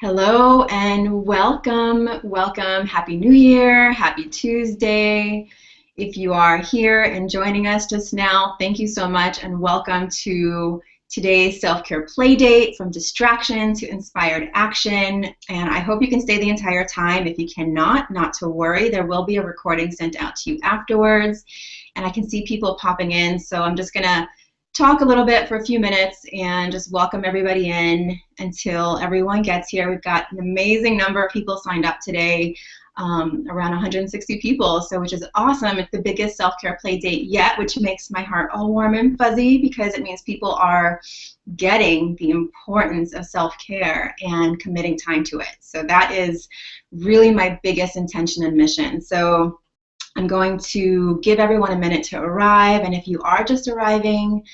Hello and welcome, welcome. Happy New Year, happy Tuesday. If you are here and joining us just now, thank you so much and welcome to today's self-care play date, from distraction to inspired action. And I hope you can stay the entire time. If you cannot, not to worry, there will be a recording sent out to you afterwards. And I can see people popping in, so I'm just gonna talk a little bit for a few minutes and just welcome everybody in until everyone gets here. We've got an amazing number of people signed up today, around 160 people, so which is awesome. It's the biggest self-care play date yet, which makes my heart all warm and fuzzy because it means people are getting the importance of self-care and committing time to it. So that is really my biggest intention and mission. So I'm going to give everyone a minute to arrive, and if you are just arriving,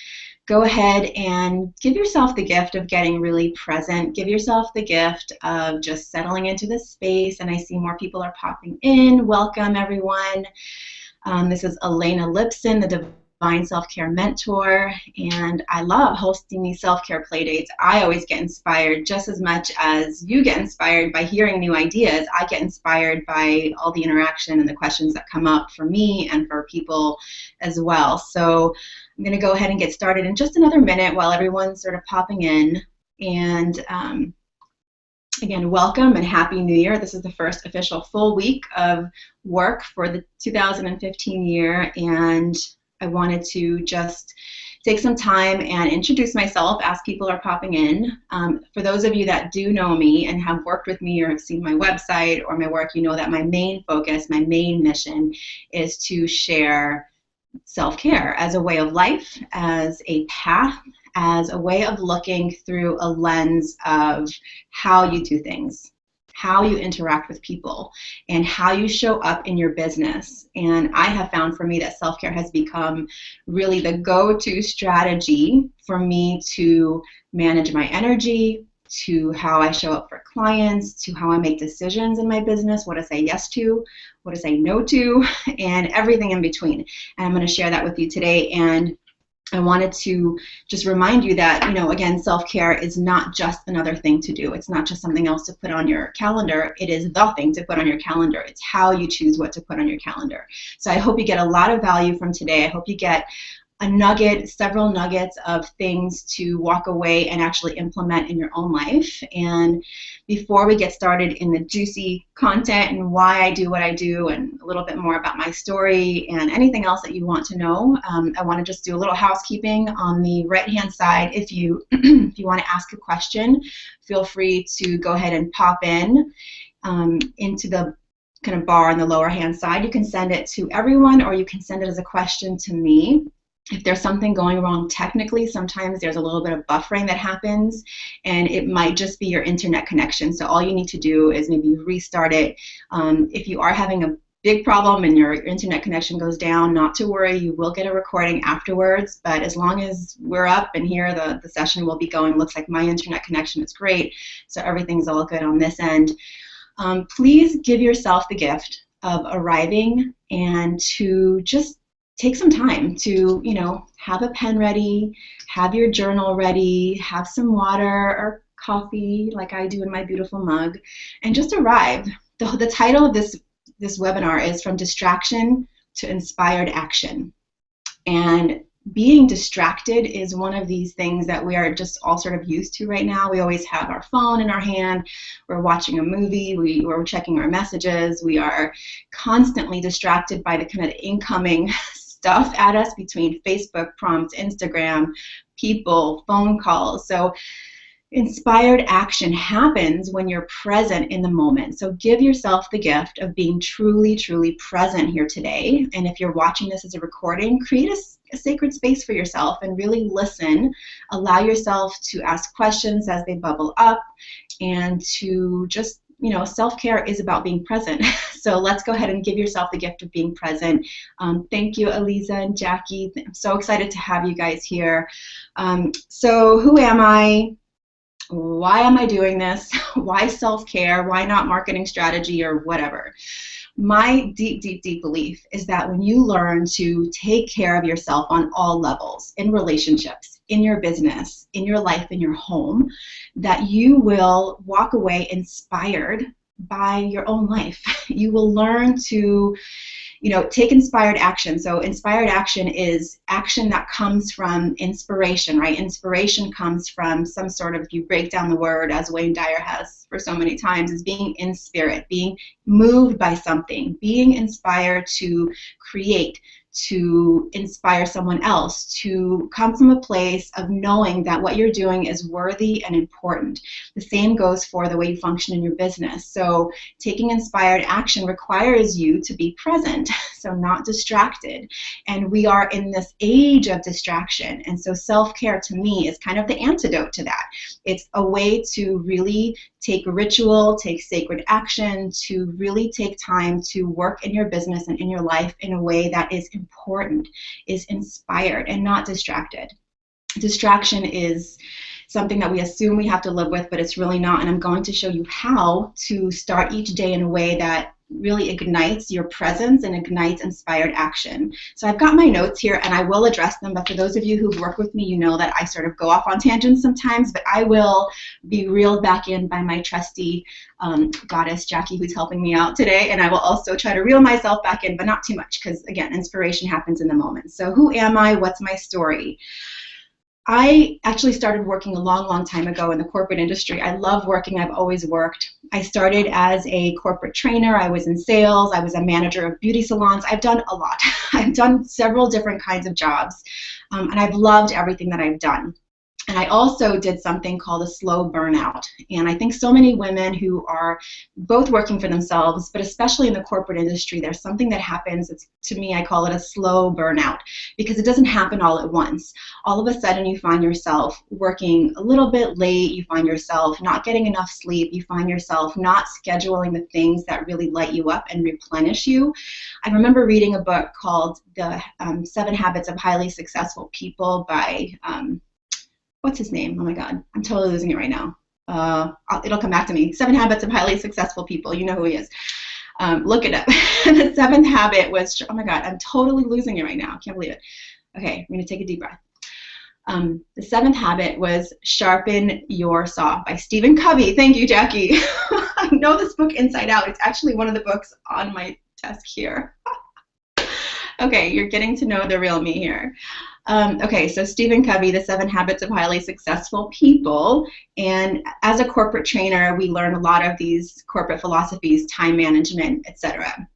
go ahead and give yourself the gift of getting really present. Give yourself the gift of just settling into the space, and I see more people are popping in. Welcome, everyone. This is Elena Lipson, the Divine Self-Care Mentor, and I love hosting these self-care play dates. I always get inspired just as much as you get inspired by hearing new ideas. I get inspired by all the interaction and the questions that come up for me and for people as well. So I'm going to go ahead and get started in just another minute while everyone's sort of popping in. And again, welcome and Happy New Year. This is the first official full week of work for the 2015 year, and I wanted to just take some time and introduce myself as people are popping in. For those of you that do know me and have worked with me or have seen my website or my work, you know that my main focus, my main mission is to share self-care as a way of life, as a path, as a way of looking through a lens of how you do things, how you interact with people, and how you show up in your business. And I have found for me that self-care has become really the go-to strategy for me to manage my energy, to how I show up for clients, to how I make decisions in my business, what to say yes to, what to say no to, and everything in between. And I'm going to share that with you today. And I wanted to just remind you that, you know, again, self-care is not just another thing to do. It's not just something else to put on your calendar. It is the thing to put on your calendar. It's how you choose what to put on your calendar. So I hope you get a lot of value from today. I hope you get a nugget, several nuggets of things to walk away and actually implement in your own life. And before we get started in the juicy content and why I do what I do and a little bit more about my story and anything else that you want to know, I want to just do a little housekeeping on the right-hand side. If you if you want to ask a question, feel free to go ahead and pop in into the kind of bar on the lower hand side. You can send it to everyone or you can send it as a question to me. If there's something going wrong technically, sometimes there's a little bit of buffering that happens, and it might just be your internet connection. So all you need to do is maybe restart it. If you are having a big problem and your internet connection goes down, not to worry, you will get a recording afterwards. But as long as we're up and here, the session will be going. Looks like my internet connection is great, so everything's all good on this end. Please give yourself the gift of arriving and to just take some time to, you know, have a pen ready, have your journal ready, have some water or coffee like I do in my beautiful mug, and just arrive. The title of this webinar is From Distraction to Inspired Action. And being distracted is one of these things that we are just all sort of used to right now. We always have our phone in our hand, we're watching a movie, we're checking our messages, we are constantly distracted by the kind of incoming stuff at us between Facebook prompts, Instagram, people, phone calls. So inspired action happens when you're present in the moment. So give yourself the gift of being truly, truly present here today. And if you're watching this as a recording, create a sacred space for yourself and really listen. Allow yourself to ask questions as they bubble up and to just, you know, self-care is about being present. So let's go ahead and give yourself the gift of being present. Thank you, Eliza and Jackie. I'm so excited to have you guys here. So who am I? Why am I doing this? Why self-care? Why not marketing strategy or whatever? My deep, deep, deep belief is that when you learn to take care of yourself on all levels, in relationships, in your business, in your life, in your home, that you will walk away inspired by your own life. You will learn to take inspired action. So inspired action is action that comes from inspiration, right? Inspiration comes from some sort of, if you break down the word, as Wayne Dyer has for so many times, is being in spirit, being moved by something, being inspired to create, to inspire someone else, to come from a place of knowing that what you're doing is worthy and important. The same goes for the way you function in your business. So taking inspired action requires you to be present, so not distracted. And we are in this age of distraction. And so self-care to me is kind of the antidote to that. It's a way to really take ritual, take sacred action, to really take time to work in your business and in your life in a way that is important, is inspired, and not distracted. Distraction is something that we assume we have to live with, but it's really not. And I'm going to show you how to start each day in a way that really ignites your presence and ignites inspired action. So I've got my notes here and I will address them, but for those of you who've worked with me, you know that I sort of go off on tangents sometimes, but I will be reeled back in by my trusty goddess, Jackie, who's helping me out today, and I will also try to reel myself back in, but not too much, because again, inspiration happens in the moment. So who am I? What's my story? I actually started working a long, long time ago in the corporate industry. I love working. I've always worked. I started as a corporate trainer. I was in sales. I was a manager of beauty salons. I've done a lot. I've done several different kinds of jobs, and I've loved everything that I've done. And I also did something called a slow burnout. And I think so many women who are both working for themselves, but especially in the corporate industry, there's something that happens. It's, to me, I call it a slow burnout, because it doesn't happen all at once. All of a sudden, you find yourself working a little bit late. You find yourself not getting enough sleep. You find yourself not scheduling the things that really light you up and replenish you. I remember reading a book called The 7 Habits of Highly Successful People by what's his name? Oh my God, I'm totally losing it right now. It'll come back to me. 7 Habits of Highly Successful People. You know who he is. Look it up. The 7th habit was, oh my God, I'm totally losing it right now. I can't believe it. Okay, I'm going to take a deep breath. The 7th habit was Sharpen Your Saw by Stephen Covey. Thank you, Jackie. I know this book inside out. It's actually one of the books on my desk here. Okay, you're getting to know the real me here. Okay, so Stephen Covey, The 7 Habits of Highly Successful People. And as a corporate trainer, we learn a lot of these corporate philosophies, time management, etc.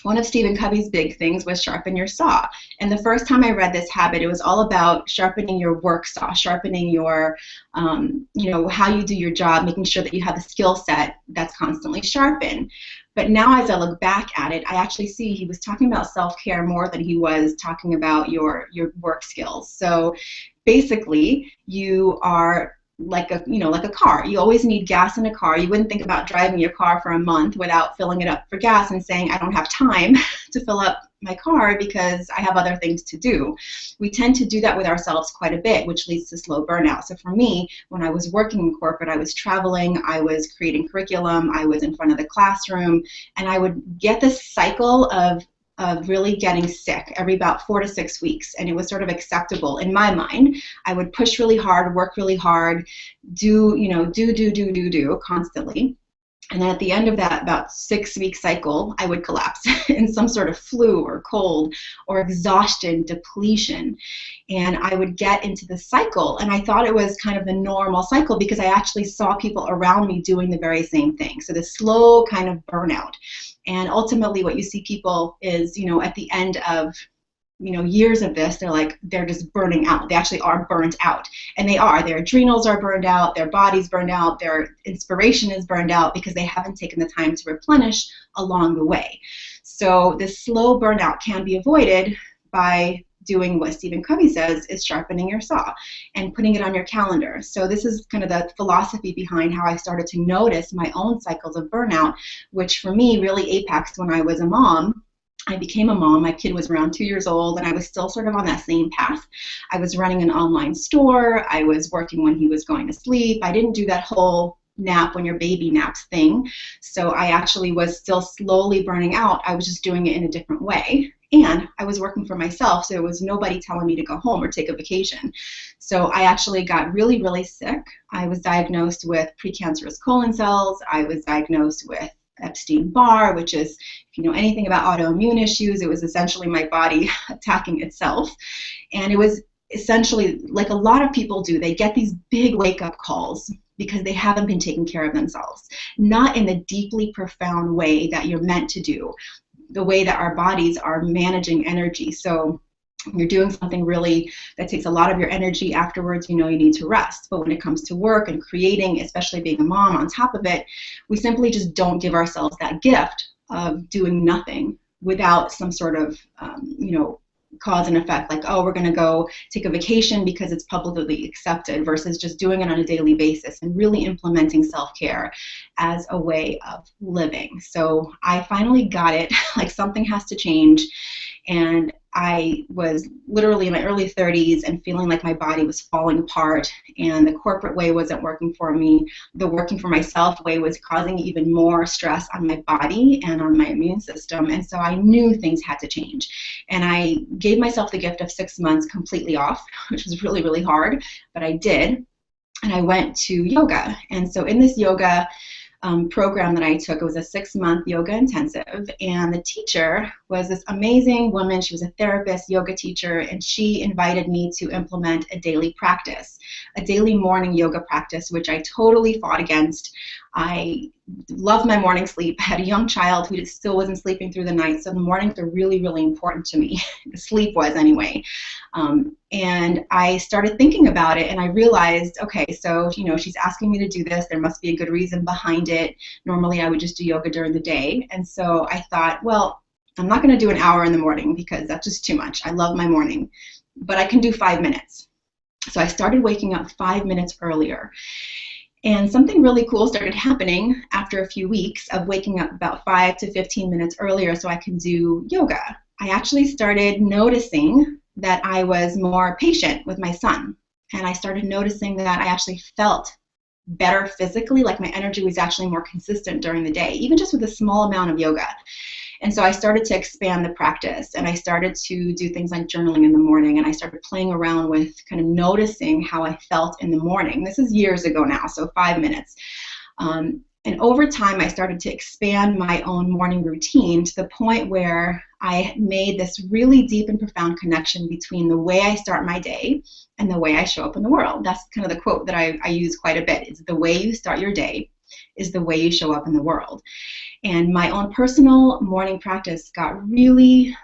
One of Stephen Covey's big things was sharpen your saw. And the first time I read this habit, it was all about sharpening your work saw, sharpening your, how you do your job, making sure that you have a skill set that's constantly sharpened. But now as I look back at it, I actually see he was talking about self-care more than he was talking about your work skills. So basically, you are like a car. You always need gas in a car. You wouldn't think about driving your car for a month without filling it up for gas and saying, I don't have time to fill up my car because I have other things to do. We tend to do that with ourselves quite a bit, which leads to slow burnout. So for me, when I was working in corporate, I was traveling, I was creating curriculum, I was in front of the classroom, and I would get this cycle of really getting sick every about 4 to 6 weeks, and it was sort of acceptable in my mind. I would push really hard, work really hard, do constantly. And then at the end of that about 6-week cycle, I would collapse in some sort of flu or cold or exhaustion, depletion. And I would get into the cycle, and I thought it was kind of the normal cycle because I actually saw people around me doing the very same thing. So the slow kind of burnout. And ultimately what you see people is, at the end of years of this, they're just burning out. They actually are burnt out. And they are. Their adrenals are burned out, their body's burned out, their inspiration is burned out because they haven't taken the time to replenish along the way. So this slow burnout can be avoided by doing what Stephen Covey says is sharpening your saw and putting it on your calendar. So this is kind of the philosophy behind how I started to notice my own cycles of burnout, which for me really apexed when I was a mom. I became a mom. My kid was around 2 years old, and I was still sort of on that same path. I was running an online store. I was working when he was going to sleep. I didn't do that whole nap when your baby naps thing. So I actually was still slowly burning out. I was just doing it in a different way. And I was working for myself, so there was nobody telling me to go home or take a vacation. So I actually got really, really sick. I was diagnosed with precancerous colon cells. I was diagnosed with Epstein-Barr, which is, if you know anything about autoimmune issues, it was essentially my body attacking itself. And it was essentially like a lot of people do. They get these big wake-up calls because they haven't been taking care of themselves, not in the deeply profound way that you're meant to do, the way that our bodies are managing energy. So when you're doing something really that takes a lot of your energy afterwards, you know you need to rest. But when it comes to work and creating, especially being a mom on top of it, we simply just don't give ourselves that gift of doing nothing without some sort of, cause and effect, like, oh, we're going to go take a vacation because it's publicly accepted, versus just doing it on a daily basis and really implementing self-care as a way of living. So I finally got it, like something has to change. And I was literally in my early 30s and feeling like my body was falling apart, and the corporate way wasn't working for me. The working for myself way was causing even more stress on my body and on my immune system. And so I knew things had to change. And I gave myself the gift of 6 months completely off, which was really, really hard, but I did. And I went to yoga. And so in this yoga program that I took, it was a 6-month yoga intensive, and the teacher was this amazing woman. She was a therapist, yoga teacher, and she invited me to implement a daily practice, a daily morning yoga practice, which I totally fought against. I love my morning sleep. I had a young child who still wasn't sleeping through the night, so the mornings are really, really important to me. Sleep was anyway. And I started thinking about it, and I realized, okay, so, she's asking me to do this. There must be a good reason behind it. Normally, I would just do yoga during the day. And so I thought, well, I'm not going to do an hour in the morning because that's just too much. I love my morning, but I can do 5 minutes. So I started waking up 5 minutes earlier. And something really cool started happening after a few weeks of waking up about 5 to 15 minutes earlier so I can do yoga. I actually started noticing that I was more patient with my son. And I started noticing that I actually felt better physically, like my energy was actually more consistent during the day, even just with a small amount of yoga. And so I started to expand the practice, and I started to do things like journaling in the morning, and I started playing around with kind of noticing how I felt in the morning. This is years ago now, so 5 minutes. And over time, I started to expand my own morning routine to the point where I made this really deep and profound connection between the way I start my day and the way I show up in the world. That's kind of the quote that I use quite a bit. It's the way you start your day is the way you show up in the world. And my own personal morning practice got really,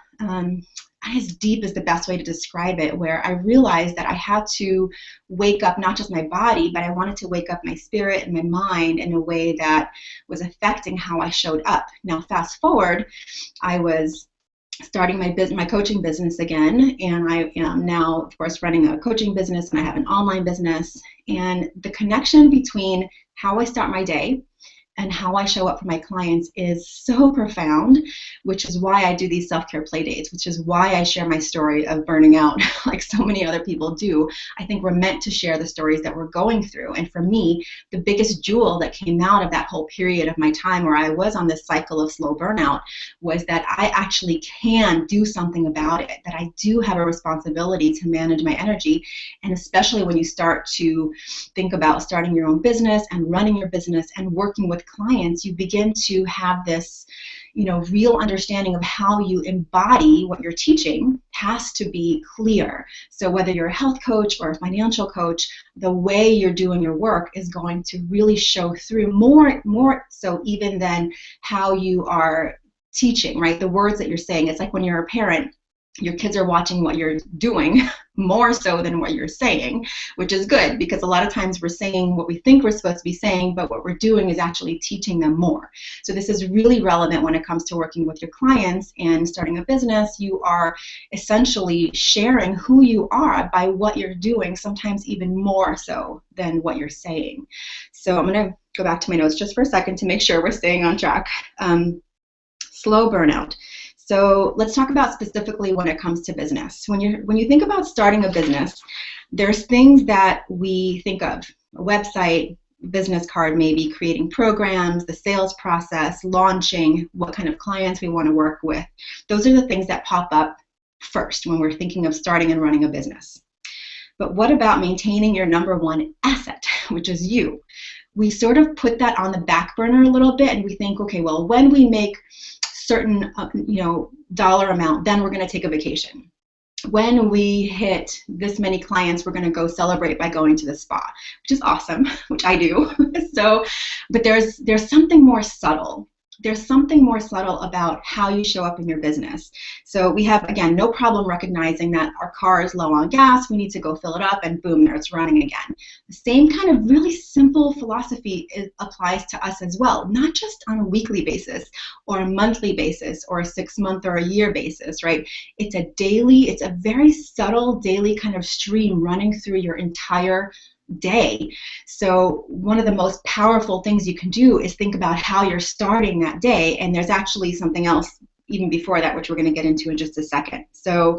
as deep is the best way to describe it, where I realized that I had to wake up not just my body, but I wanted to wake up my spirit and my mind in a way that was affecting how I showed up. Now, fast forward, I was starting my coaching business again, and I am now, of course, running a coaching business, and I have an online business. And the connection between how I start my day and how I show up for my clients is so profound, which is why I do these self-care play dates, which is why I share my story of burning out like so many other people do. I think we're meant to share the stories that we're going through. And for me, the biggest jewel that came out of that whole period of my time where I was on this cycle of slow burnout was that I actually can do something about it, that I do have a responsibility to manage my energy. And especially when you start to think about starting your own business and running your business and working with clients, you begin to have this, real understanding of how you embody what you're teaching has to be clear. So whether you're a health coach or a financial coach, the way you're doing your work is going to really show through more so even than how you are teaching, right? The words that you're saying. It's like when you're a parent, your kids are watching what you're doing more so than what you're saying, which is good because a lot of times we're saying what we think we're supposed to be saying, but what we're doing is actually teaching them more. So this is really relevant when it comes to working with your clients and starting a business. You are essentially sharing who you are by what you're doing, sometimes even more so than what you're saying. So I'm going to go back to my notes just for a second to make sure we're staying on track. Slow burnout. So let's talk about specifically when it comes to business. When you think about starting a business, there's things that we think of: a website, business card may be creating programs, the sales process, launching, what kind of clients we want to work with. Those are the things that pop up first when we're thinking of starting and running a business. But what about maintaining your number one asset, which is you? We sort of put that on the back burner a little bit, and we think, okay, well, when we make certain dollar amount, then we're going to take a vacation. When we hit this many clients, we're going to go celebrate by going to the spa, which is awesome, which I do. But there's something more subtle. There's something more subtle about how you show up in your business. So we have, again, no problem recognizing that our car is low on gas, we need to go fill it up, and boom, there it's running again. The same kind of really simple philosophy applies to us as well, not just on a weekly basis or a monthly basis or a 6-month or a year basis, right? It's a very subtle daily kind of stream running through your entire day. So one of the most powerful things you can do is think about how you're starting that day, and there's actually something else even before that, which we're going to get into in just a second. So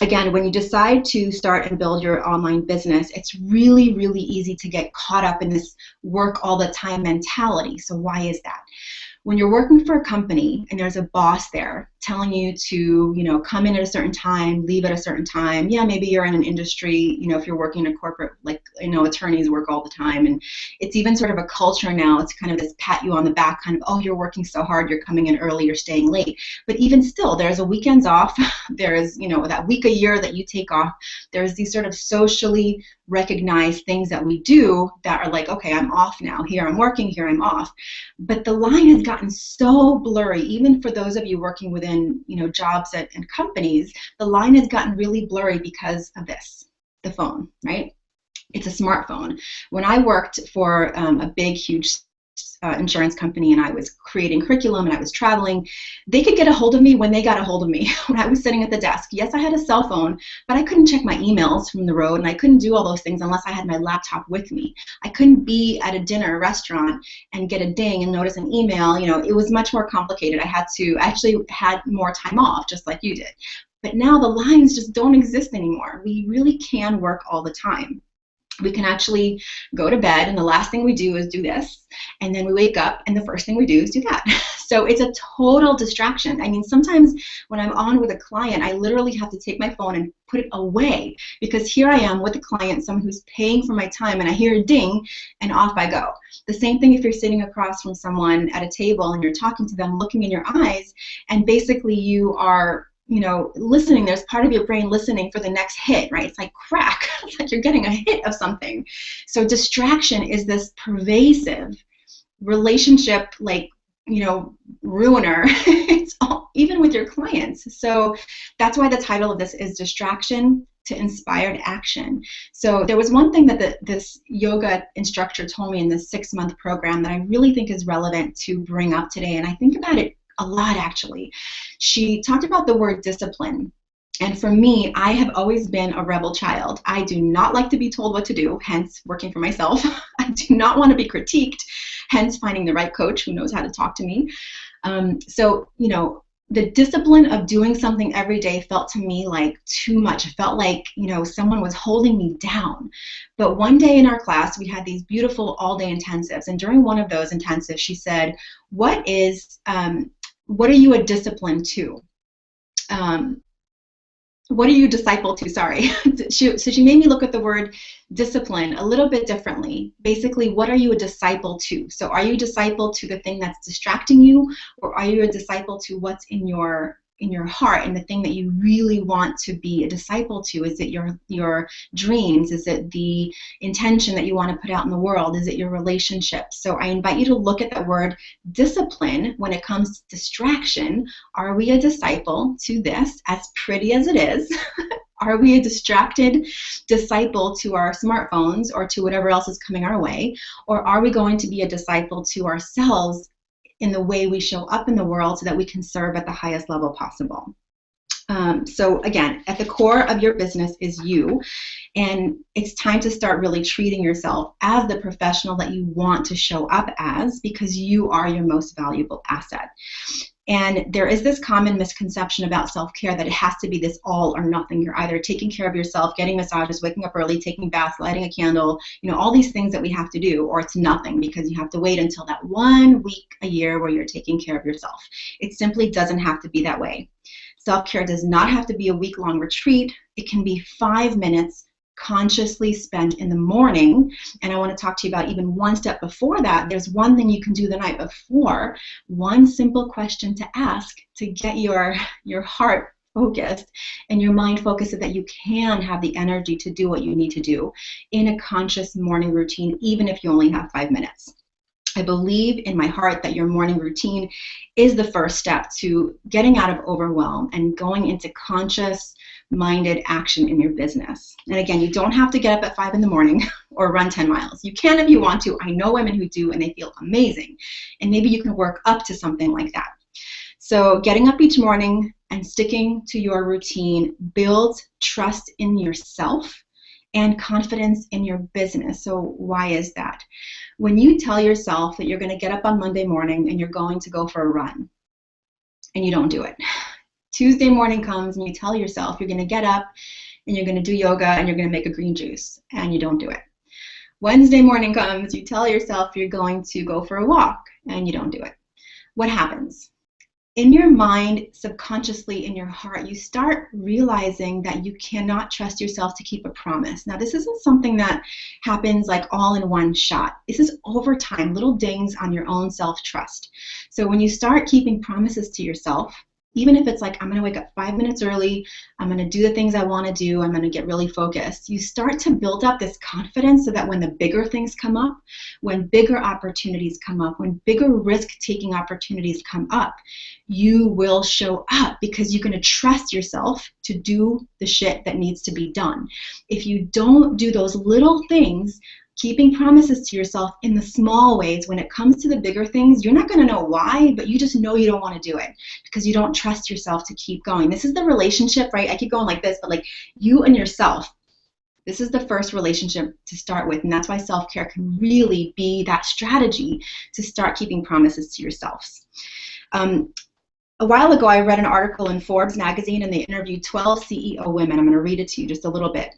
again, when you decide to start and build your online business, it's really, really easy to get caught up in this work all the time mentality. So why is that? When you're working for a company and there's a boss there telling you to, come in at a certain time, leave at a certain time. Yeah, maybe you're in an industry, if you're working in a corporate, attorneys work all the time. And it's even sort of a culture now. It's kind of this pat you on the back kind of, oh, you're working so hard, you're coming in early, you're staying late. But even still, there's a weekends off. There's, that week a year that you take off. There's these sort of socially recognized things that we do that are like, okay, I'm off now. Here I'm working, here I'm off. But the line has gotten so blurry, even for those of you working within, jobs and companies, the line has gotten really blurry because of this, the phone, right? It's a smartphone. When I worked for a big, huge insurance company and I was creating curriculum and I was traveling, they could get a hold of me when they got a hold of me when I was sitting at the desk. Yes, I had a cell phone, but I couldn't check my emails from the road, and I couldn't do all those things unless I had my laptop with me. I couldn't be at a dinner restaurant and get a ding and notice an email. It was much more complicated. I actually had more time off, just like you did. But now the lines just don't exist anymore. We really can work all the time. We can actually go to bed and the last thing we do is do this, and then we wake up and the first thing we do is do that. So it's a total distraction. I mean, sometimes when I'm on with a client, I literally have to take my phone and put it away, because here I am with a client, someone who's paying for my time, and I hear a ding and off I go. The same thing if you're sitting across from someone at a table and you're talking to them, looking in your eyes, and basically you are listening. There's part of your brain listening for the next hit, right? It's like crack. It's like you're getting a hit of something. So distraction is this pervasive relationship, ruiner. It's all, even with your clients. So that's why the title of this is Distraction to Inspired Action. So there was one thing that this yoga instructor told me in this 6-month program that I really think is relevant to bring up today, and I think about it a lot, actually. She talked about the word discipline. And for me, I have always been a rebel child. I do not like to be told what to do, hence working for myself. I do not want to be critiqued, hence finding the right coach who knows how to talk to me. The discipline of doing something every day felt to me like too much. It felt like, someone was holding me down. But one day in our class, we had these beautiful all-day intensives. And during one of those intensives, she said, what are you a discipline to? What are you a disciple to? Sorry. So she made me look at the word discipline a little bit differently. Basically, what are you a disciple to? So are you a disciple to the thing that's distracting you, or are you a disciple to what's in your heart and the thing that you really want to be a disciple to? Is it your dreams? Is it the intention that you want to put out in the world? Is it your relationships? So I invite you to look at the word discipline when it comes to distraction. Are we a disciple to this, as pretty as it is? Are we a distracted disciple to our smartphones or to whatever else is coming our way? Or are we going to be a disciple to ourselves in the way we show up in the world so that we can serve at the highest level possible? So again, at the core of your business is you, and it's time to start really treating yourself as the professional that you want to show up as, because you are your most valuable asset. And there is this common misconception about self-care that it has to be this all or nothing. You're either taking care of yourself, getting massages, waking up early, taking baths, lighting a candle, all these things that we have to do, or it's nothing because you have to wait until that 1 week a year where you're taking care of yourself. It simply doesn't have to be that way. Self-care does not have to be a week-long retreat. It can be 5 minutes consciously spent in the morning. And I want to talk to you about even one step before that. There's one thing you can do the night before, one simple question to ask to get your heart focused and your mind focused so that you can have the energy to do what you need to do in a conscious morning routine, even if you only have 5 minutes. I believe in my heart that your morning routine is the first step to getting out of overwhelm and going into conscious-minded action in your business. And again, you don't have to get up at 5 in the morning or run 10 miles. You can if you want to. I know women who do, and they feel amazing. And maybe you can work up to something like that. So getting up each morning and sticking to your routine builds trust in yourself and confidence in your business. So why is that? When you tell yourself that you're going to get up on Monday morning and you're going to go for a run, and you don't do it. Tuesday morning comes and you tell yourself you're going to get up and you're going to do yoga and you're going to make a green juice, and you don't do it. Wednesday morning comes, you tell yourself you're going to go for a walk, and you don't do it. What happens? In your mind, subconsciously in your heart, you start realizing that you cannot trust yourself to keep a promise. Now, this isn't something that happens like all in one shot. This is over time, little dings on your own self-trust. So when you start keeping promises to yourself, even if it's like, I'm going to wake up 5 minutes early, I'm going to do the things I want to do, I'm going to get really focused, you start to build up this confidence so that when the bigger things come up, when bigger opportunities come up, when bigger risk-taking opportunities come up, you will show up because you're going to trust yourself to do the shit that needs to be done. If you don't do those little things, keeping promises to yourself in the small ways, when it comes to the bigger things, you're not going to know why, but you just know you don't want to do it because you don't trust yourself to keep going. This is the relationship, right? I keep going like this, but like you and yourself, this is the first relationship to start with, and that's why self-care can really be that strategy to start keeping promises to yourselves. A while ago, I read an article in Forbes magazine, and they interviewed 12 CEO women. I'm going to read it to you just a little bit.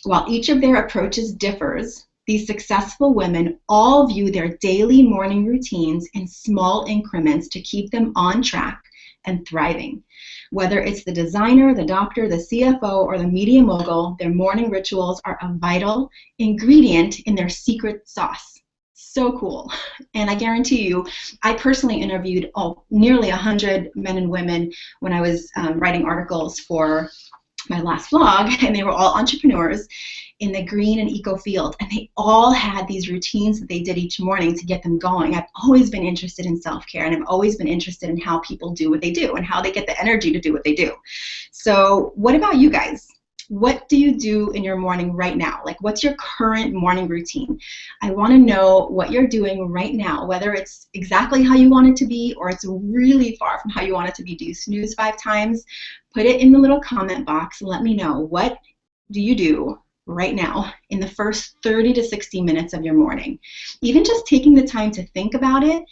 While each of their approaches differs, these successful women all view their daily morning routines in small increments to keep them on track and thriving. Whether it's the designer, the doctor, the CFO, or the media mogul, their morning rituals are a vital ingredient in their secret sauce. So cool. And I guarantee you, I personally interviewed nearly 100 men and women when I was writing articles for my last blog, and they were all entrepreneurs in the green and eco field, and they all had these routines that they did each morning to get them going. I've always been interested in self-care, and I've always been interested in how people do what they do and how they get the energy to do what they do. So what about you guys? What do you do in your morning right now? Like, what's your current morning routine? I want to know what you're doing right now, whether it's exactly how you want it to be or it's really far from how you want it to be. Do you snooze 5 times? Put it in the little comment box and let me know, what do you do right now in the first 30 to 60 minutes of your morning? Even just taking the time to think about it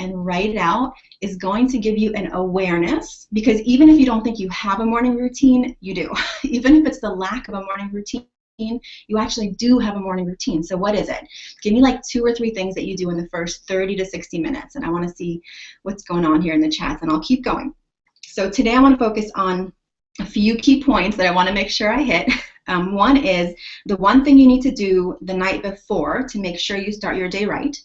and write it out is going to give you an awareness, because even if you don't think you have a morning routine, you do. Even if it's the lack of a morning routine, you actually do have a morning routine. So what is it? Give me like 2 or 3 things that you do in the first 30 to 60 minutes, and I want to see what's going on here in the chats, and I'll keep going. So today I want to focus on a few key points that I want to make sure I hit. One is the one thing you need to do the night before to make sure you start your day right.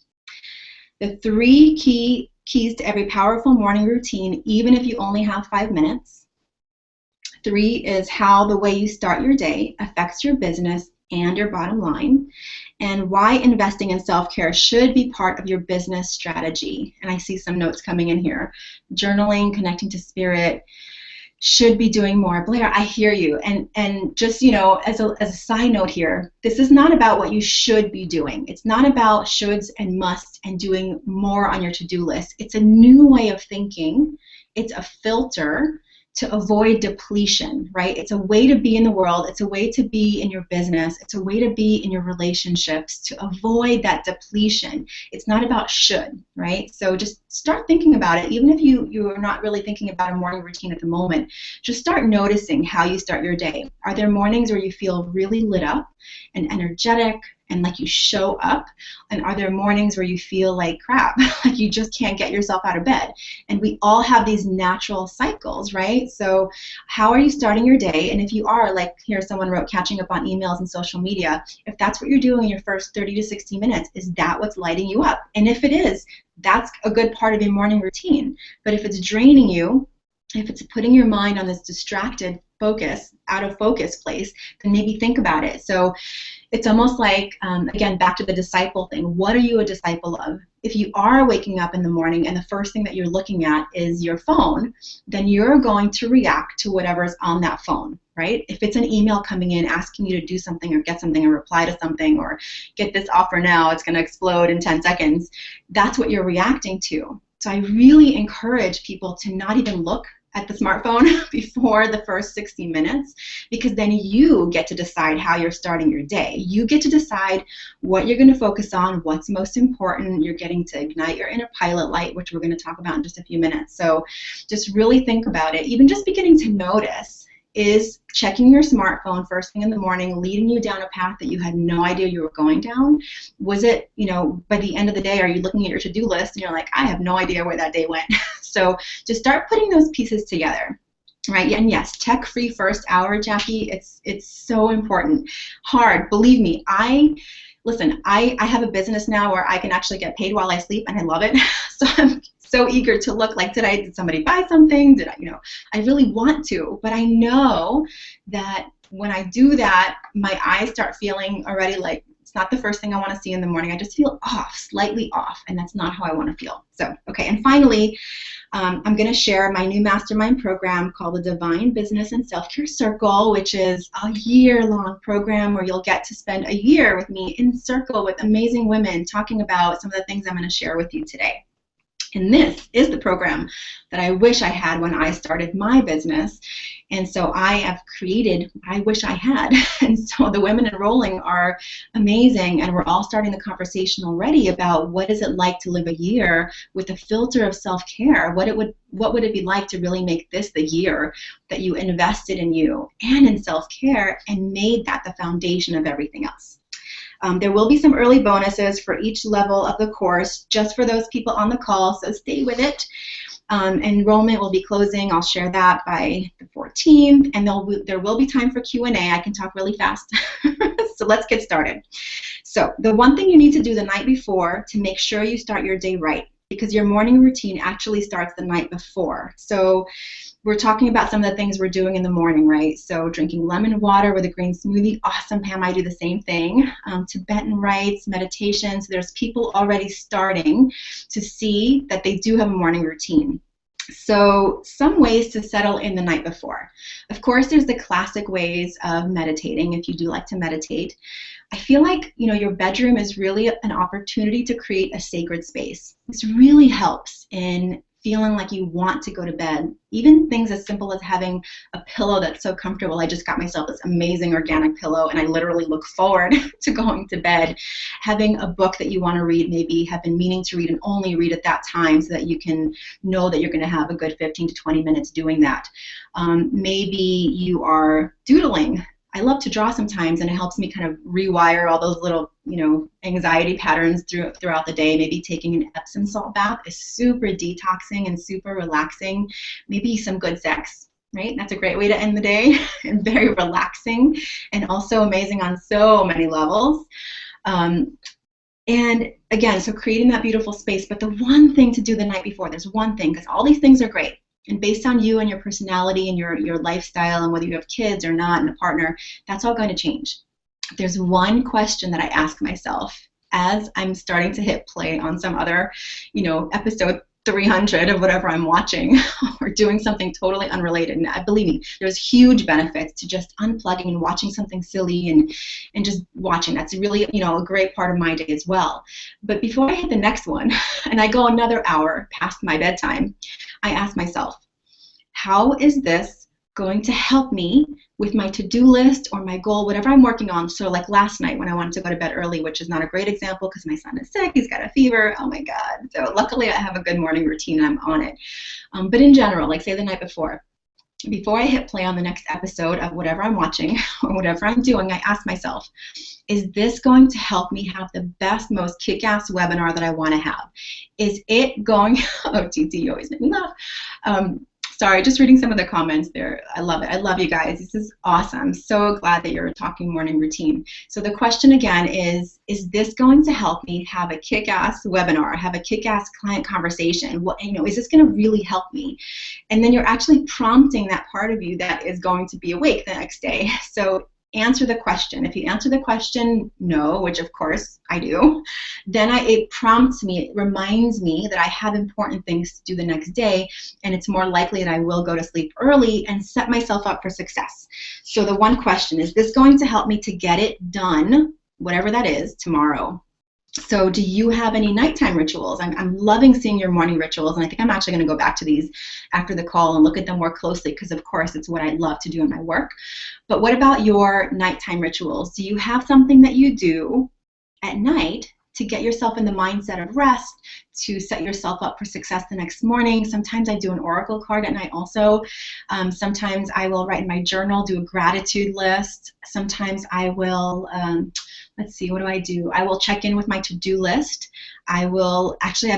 The 3 keys to every powerful morning routine, even if you only have 5 minutes. 3 is how the way you start your day affects your business and your bottom line, and why investing in self-care should be part of your business strategy. And I see some notes coming in here. Journaling, connecting to spirit, should be doing more. Blair, I hear you. And just, you know, as a side note here, this is not about what you should be doing. It's not about shoulds and musts and doing more on your to-do list. It's a new way of thinking. It's a filter to avoid depletion, right? It's a way to be in the world. It's a way to be in your business. It's a way to be in your relationships to avoid that depletion. It's not about should, right? So just start thinking about it. Even if you are not really thinking about a morning routine at the moment, just start noticing how you start your day. Are there mornings where you feel really lit up and energetic and like you show up? And are there mornings where you feel like crap, like you just can't get yourself out of bed? And we all have these natural cycles, right? So how are you starting your day? And if you are, like here someone wrote, catching up on emails and social media, if that's what you're doing in your first 30 to 60 minutes, is that what's lighting you up? And if it is, that's a good part of your morning routine. But if it's draining you, if it's putting your mind on this distracted focus, out of focus place, then maybe think about it. So it's almost like, again, back to the disciple thing. What are you a disciple of? If you are waking up in the morning and the first thing that you're looking at is your phone, then you're going to react to whatever's on that phone, right? If it's an email coming in asking you to do something or get something or reply to something or get this offer now, it's going to explode in 10 seconds, that's what you're reacting to. So I really encourage people to not even look at the smartphone before the first 60 minutes, because then you get to decide how you're starting your day. You get to decide what you're going to focus on, what's most important. You're getting to ignite your inner pilot light, which we're going to talk about in just a few minutes. So just really think about it. Even just beginning to notice, is checking your smartphone first thing in the morning leading you down a path that you had no idea you were going down? Was it, by the end of the day, are you looking at your to-do list and you're like, I have no idea where that day went? So just start putting those pieces together, right? And yes, tech-free first hour, Jackie, it's so important. Hard, believe me. Listen, I have a business now where I can actually get paid while I sleep, and I love it. So I'm so eager to look like, did somebody buy something? I really want to, but I know that when I do that, my eyes start feeling already like it's not the first thing I want to see in the morning. I just feel off, slightly off, and that's not how I want to feel. So, okay, and finally, I'm going to share my new mastermind program called the Divine Business and Self-Care Circle, which is a year-long program where you'll get to spend a year with me in circle with amazing women talking about some of the things I'm going to share with you today. And this is the program that I wish I had when I started my business. And so I have created, I wish I had. And so the women enrolling are amazing, and we're all starting the conversation already about what is it like to live a year with a filter of self-care. What would it be like to really make this the year that you invested in you and in self-care and made that the foundation of everything else? There will be some early bonuses for each level of the course just for those people on the call, so stay with it. Enrollment will be closing, I'll share that, by the 14th, and there will be time for Q&A. I can talk really fast. So let's get started. So the one thing you need to do the night before to make sure you start your day right, because your morning routine actually starts the night before. So we're talking about some of the things we're doing in the morning, right? So drinking lemon water with a green smoothie, awesome, Pam, I do the same thing. Tibetan rites, meditation, so there's people already starting to see that they do have a morning routine. So some ways to settle in the night before. Of course, there's the classic ways of meditating if you do like to meditate. I feel like, your bedroom is really an opportunity to create a sacred space. This really helps in feeling like you want to go to bed. Even things as simple as having a pillow that's so comfortable. I just got myself this amazing organic pillow, and I literally look forward to going to bed. Having a book that you want to read, maybe have been meaning to read and only read at that time so that you can know that you're going to have a good 15 to 20 minutes doing that. Maybe you are doodling. I love to draw sometimes, and it helps me kind of rewire all those little, anxiety patterns throughout the day. Maybe taking an Epsom salt bath is super detoxing and super relaxing. Maybe some good sex, right? That's a great way to end the day, and very relaxing, and also amazing on so many levels. And again, so creating that beautiful space. But the one thing to do the night before, there's one thing, because all these things are great. And based on you and your personality and your lifestyle and whether you have kids or not and a partner, that's all going to change. There's one question that I ask myself as I'm starting to hit play on some other, episode 300 of whatever I'm watching or doing something totally unrelated. And believe me, there's huge benefits to just unplugging and watching something silly and just watching. That's really, a great part of my day as well. But before I hit the next one and I go another hour past my bedtime, I ask myself, how is this going to help me with my to-do list or my goal, whatever I'm working on. So like last night when I wanted to go to bed early, which is not a great example because my son is sick, he's got a fever, oh my God. So luckily I have a good morning routine and I'm on it. But in general, like say the night before I hit play on the next episode of whatever I'm watching or whatever I'm doing, I ask myself, is this going to help me have the best, most kick-ass webinar that I want to have? Is it going, oh, TT, you always make me laugh. Sorry, just reading some of the comments there. I love it. I love you guys. This is awesome. So glad that you're talking morning routine. So the question again is this going to help me have a kick-ass webinar, have a kick-ass client conversation? What, is this going to really help me? And then you're actually prompting that part of you that is going to be awake the next day. So answer the question. If you answer the question no, which of course I do, then it prompts me, it reminds me that I have important things to do the next day, and it's more likely that I will go to sleep early and set myself up for success. So the one question, is this going to help me to get it done, whatever that is, tomorrow? So do you have any nighttime rituals? I'm loving seeing your morning rituals, and I think I'm actually going to go back to these after the call and look at them more closely because, of course, it's what I love to do in my work. But what about your nighttime rituals? Do you have something that you do at night to get yourself in the mindset of rest, to set yourself up for success the next morning? Sometimes I do an oracle card at night also. Sometimes I will write in my journal, do a gratitude list. Sometimes I will, let's see, what do I do? I will check in with my to-do list. I've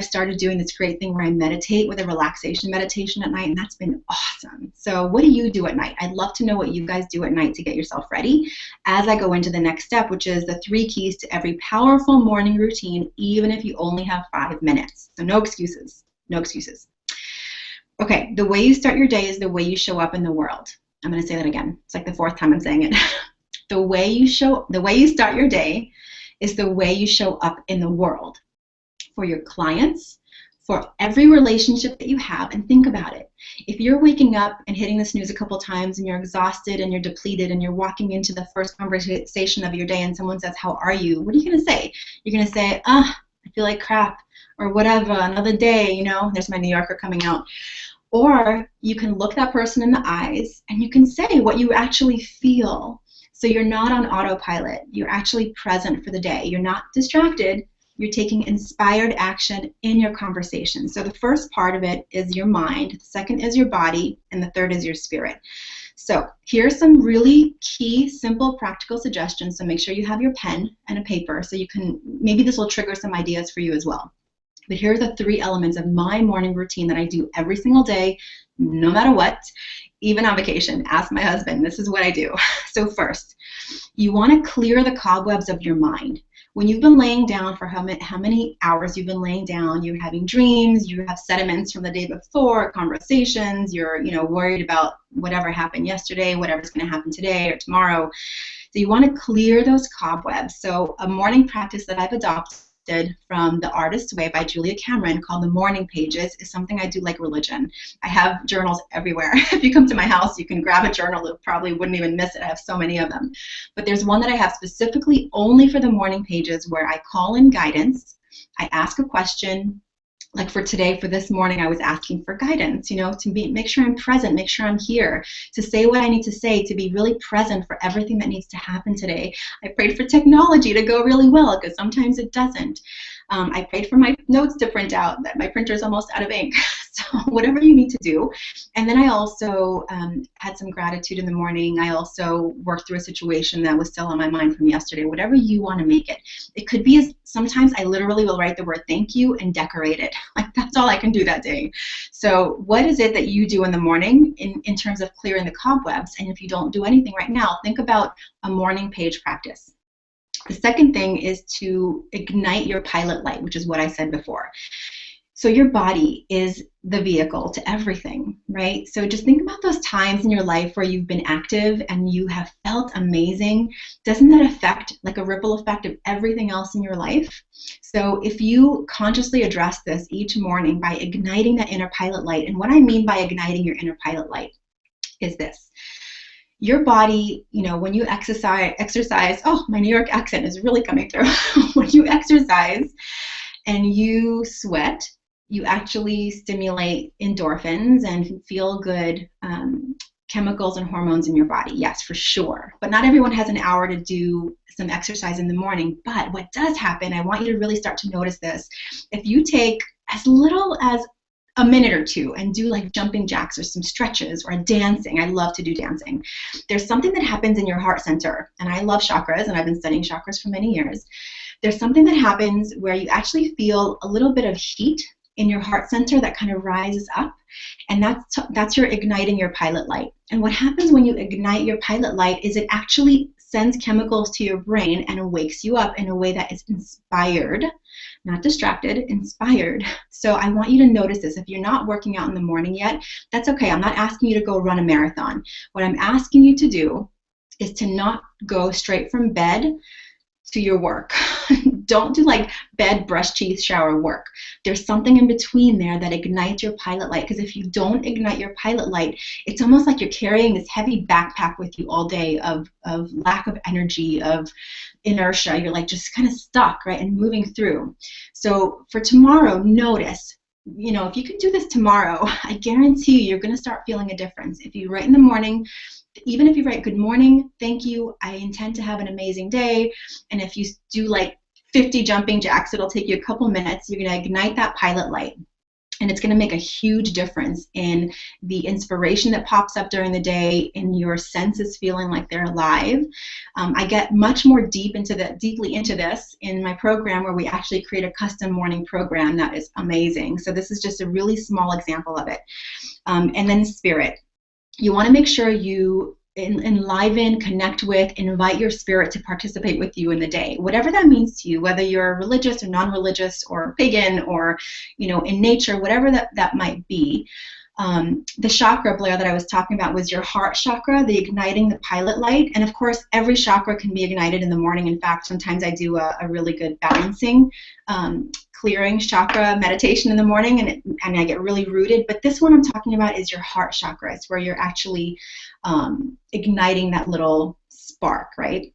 started doing this great thing where I meditate with a relaxation meditation at night, and that's been awesome. So what do you do at night? I'd love to know what you guys do at night to get yourself ready as I go into the next step, which is the 3 keys to every powerful morning routine, even if you only have 5 minutes. So no excuses, no excuses. Okay, the way you start your day is the way you show up in the world. I'm going to say that again. It's like the 4th time I'm saying it. The way you start your day is the way you show up in the world, for your clients, for every relationship that you have. And think about it. If you're waking up and hitting the snooze a couple times and you're exhausted and you're depleted and you're walking into the first conversation of your day and someone says, how are you? What are you going to say? You're going to say, I feel like crap, or whatever, another day, there's my New Yorker coming out. Or you can look that person in the eyes and you can say what you actually feel. So you're not on autopilot. You're actually present for the day. You're not distracted. You're taking inspired action in your conversation. So the first part of it is your mind. The second is your body. And the third is your spirit. So here's some really key, simple, practical suggestions. So make sure you have your pen and a paper so you can, maybe this will trigger some ideas for you as well. But here are the 3 elements of my morning routine that I do every single day, no matter what, even on vacation. Ask my husband. This is what I do. So first, you want to clear the cobwebs of your mind. When you've been laying down for how many hours you've been laying down, you're having dreams, you have sediments from the day before, conversations, you're worried about whatever happened yesterday, whatever's going to happen today or tomorrow. So you want to clear those cobwebs. So a morning practice that I've adopted from The Artist's Way by Julia Cameron called the morning pages is something I do like religion. I have journals everywhere. If you come to my house, you can grab a journal. You probably wouldn't even miss it. I have so many of them. But there's one that I have specifically only for the morning pages where I call in guidance. I ask a question. Like for today, for this morning, I was asking for guidance, to make sure I'm present, make sure I'm here, to say what I need to say, to be really present for everything that needs to happen today. I prayed for technology to go really well because sometimes it doesn't. I prayed for my notes to print out, that my printer's almost out of ink. So whatever you need to do. And then I also had some gratitude in the morning. I also worked through a situation that was still on my mind from yesterday, whatever you want to make it. It could be sometimes I literally will write the word thank you and decorate it. Like that's all I can do that day. So what is it that you do in the morning in terms of clearing the cobwebs? And if you don't do anything right now, think about a morning page practice. The second thing is to ignite your pilot light, which is what I said before. So your body is the vehicle to everything, right? So just think about those times in your life where you've been active and you have felt amazing. Doesn't that affect, like a ripple effect of everything else in your life? So if you consciously address this each morning by igniting that inner pilot light, and what I mean by igniting your inner pilot light is this. Your body, when you exercise, oh, my New York accent is really coming through. When you exercise and you sweat, you actually stimulate endorphins and feel good chemicals and hormones in your body. Yes, for sure. But not everyone has an hour to do some exercise in the morning. But what does happen, I want you to really start to notice this. If you take as little as a minute or two and do like jumping jacks or some stretches or dancing. I love to do dancing. There's something that happens in your heart center, and I love chakras, and I've been studying chakras for many years. There's something that happens where you actually feel a little bit of heat in your heart center that kind of rises up, and that's your igniting your pilot light. And what happens when you ignite your pilot light is it actually sends chemicals to your brain and wakes you up in a way that is inspired, not distracted, inspired. So I want you to notice this. If you're not working out in the morning yet, that's okay. I'm not asking you to go run a marathon. What I'm asking you to do is to not go straight from bed to your work. Don't do like bed, brush teeth, shower, work. There's something in between there that ignites your pilot light, because if you don't ignite your pilot light, it's almost like you're carrying this heavy backpack with you all day of lack of energy, of inertia. You're like just kind of stuck, right, and moving through. So for tomorrow, notice, if you can do this tomorrow, I guarantee you're going to start feeling a difference. If you write in the morning, even if you write good morning, thank you, I intend to have an amazing day, and if you do like 50 jumping jacks, it'll take you a couple minutes, you're going to ignite that pilot light. And it's going to make a huge difference in the inspiration that pops up during the day, in your senses feeling like they're alive. I get much more deeply into this in my program, where we actually create a custom morning program that is amazing. So this is just a really small example of it. And then spirit. You want to make sure you enliven, connect with, invite your spirit to participate with you in the day, whatever that means to you, whether you're religious or non-religious or pagan or in nature, whatever that might be. The chakra, Blair, that I was talking about was your heart chakra, the igniting the pilot light. And of course, every chakra can be ignited in the morning. In fact, sometimes I do a really good balancing, clearing chakra meditation in the morning, and I get really rooted. But this one I'm talking about is your heart chakra. It's where you're actually igniting that little spark, right?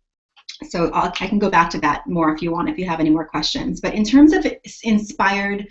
So I can go back to that more if you want, if you have any more questions. But in terms of inspired,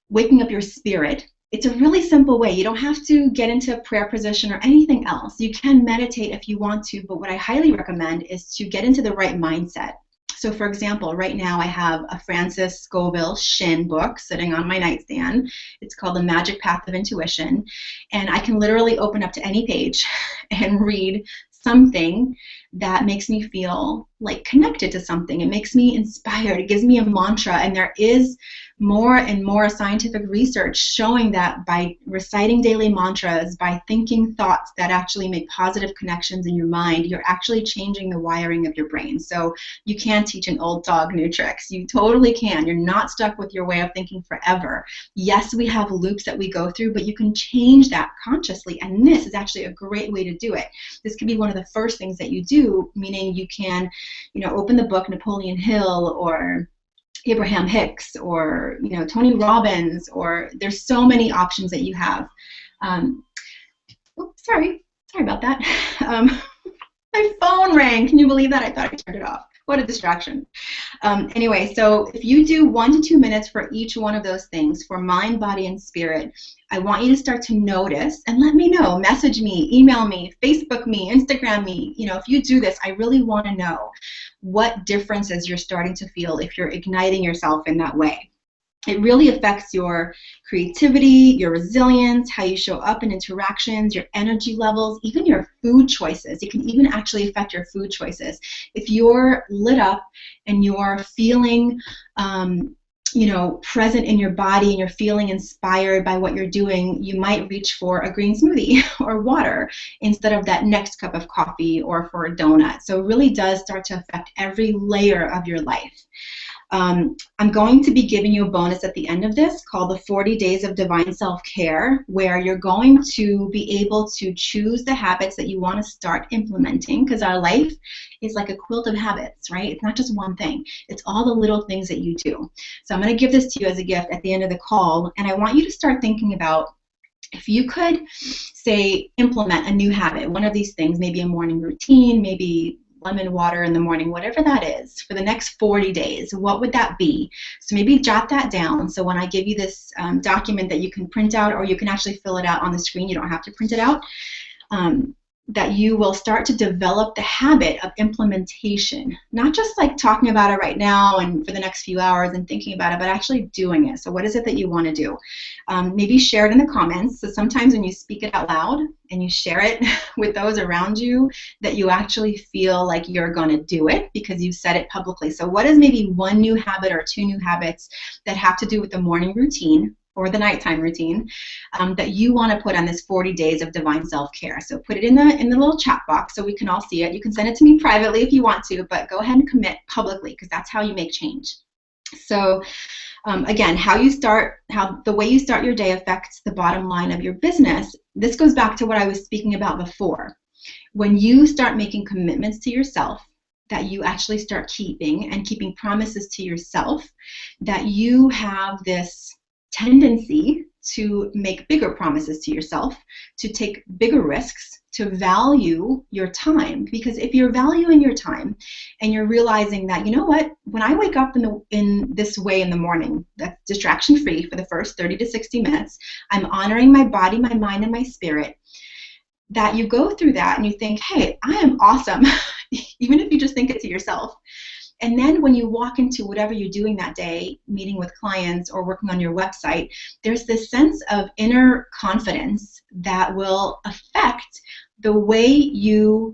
waking up your spirit, it's a really simple way. You don't have to get into a prayer position or anything else. You can meditate if you want to, but what I highly recommend is to get into the right mindset. So for example, right now I have a Francis Scoville Shin book sitting on my nightstand. It's called The Magic Path of Intuition, and I can literally open up to any page and read something that makes me feel like connected to something. It makes me inspired. It gives me a mantra, and there is more and more scientific research showing that by reciting daily mantras, by thinking thoughts that actually make positive connections in your mind, you're actually changing the wiring of your brain. So you can teach an old dog new tricks. You totally can. You're not stuck with your way of thinking forever. Yes, we have loops that we go through, but you can change that consciously, and this is actually a great way to do it. This could be one of the first things that you do, meaning you can, open the book Napoleon Hill or Abraham Hicks or Tony Robbins, or there's so many options that you have. Oops, sorry about that. My phone rang. Can you believe that? I thought I turned it off. What a distraction. Anyway, so if you do 1 to 2 minutes for each one of those things, for mind, body, and spirit, I want you to start to notice and let me know. Message me, email me, Facebook me, Instagram me. If you do this, I really want to know what differences you're starting to feel if you're igniting yourself in that way. It really affects your creativity, your resilience, how you show up in interactions, your energy levels, even your food choices. It can even actually affect your food choices. If you're lit up and you're feeling present in your body and you're feeling inspired by what you're doing, you might reach for a green smoothie or water instead of that next cup of coffee or for a donut. So it really does start to affect every layer of your life. I'm going to be giving you a bonus at the end of this called the 40 Days of Divine Self-Care, where you're going to be able to choose the habits that you want to start implementing, because our life is like a quilt of habits, right? It's not just one thing. It's all the little things that you do. So I'm going to give this to you as a gift at the end of the call, and I want you to start thinking about if you could, say, implement a new habit, one of these things, maybe a morning routine, maybe lemon water in the morning, whatever that is, for the next 40 days, what would that be? So maybe jot that down. So when I give you this document that you can print out, or you can actually fill it out on the screen, you don't have to print it out. that you will start to develop the habit of implementation, not just like talking about it right now and for the next few hours and thinking about it, but actually doing it. So what is it that you want to do? Maybe share it in the comments. So sometimes when you speak it out loud and you share it with those around you, that you actually feel like you're going to do it because you've said it publicly. So what is maybe one new habit or two new habits that have to do with the morning routine or the nighttime routine that you want to put on this 40 days of divine self-care? So put it in the little chat box so we can all see it. You can send it to me privately if you want to, but go ahead and commit publicly because that's how you make change. So again, the way you start your day affects the bottom line of your business. This goes back to what I was speaking about before. When you start making commitments to yourself that you actually start keeping and keeping promises to yourself, that you have this tendency to make bigger promises to yourself, to take bigger risks, to value your time. Because if you're valuing your time and you're realizing that, you know what, when I wake up in this way in the morning, that's distraction free for the first 30 to 60 minutes, I'm honoring my body, my mind, and my spirit, that you go through that and you think, hey, I am awesome, even if you just think it to yourself. And then when you walk into whatever you're doing that day, meeting with clients or working on your website, there's this sense of inner confidence that will affect the way you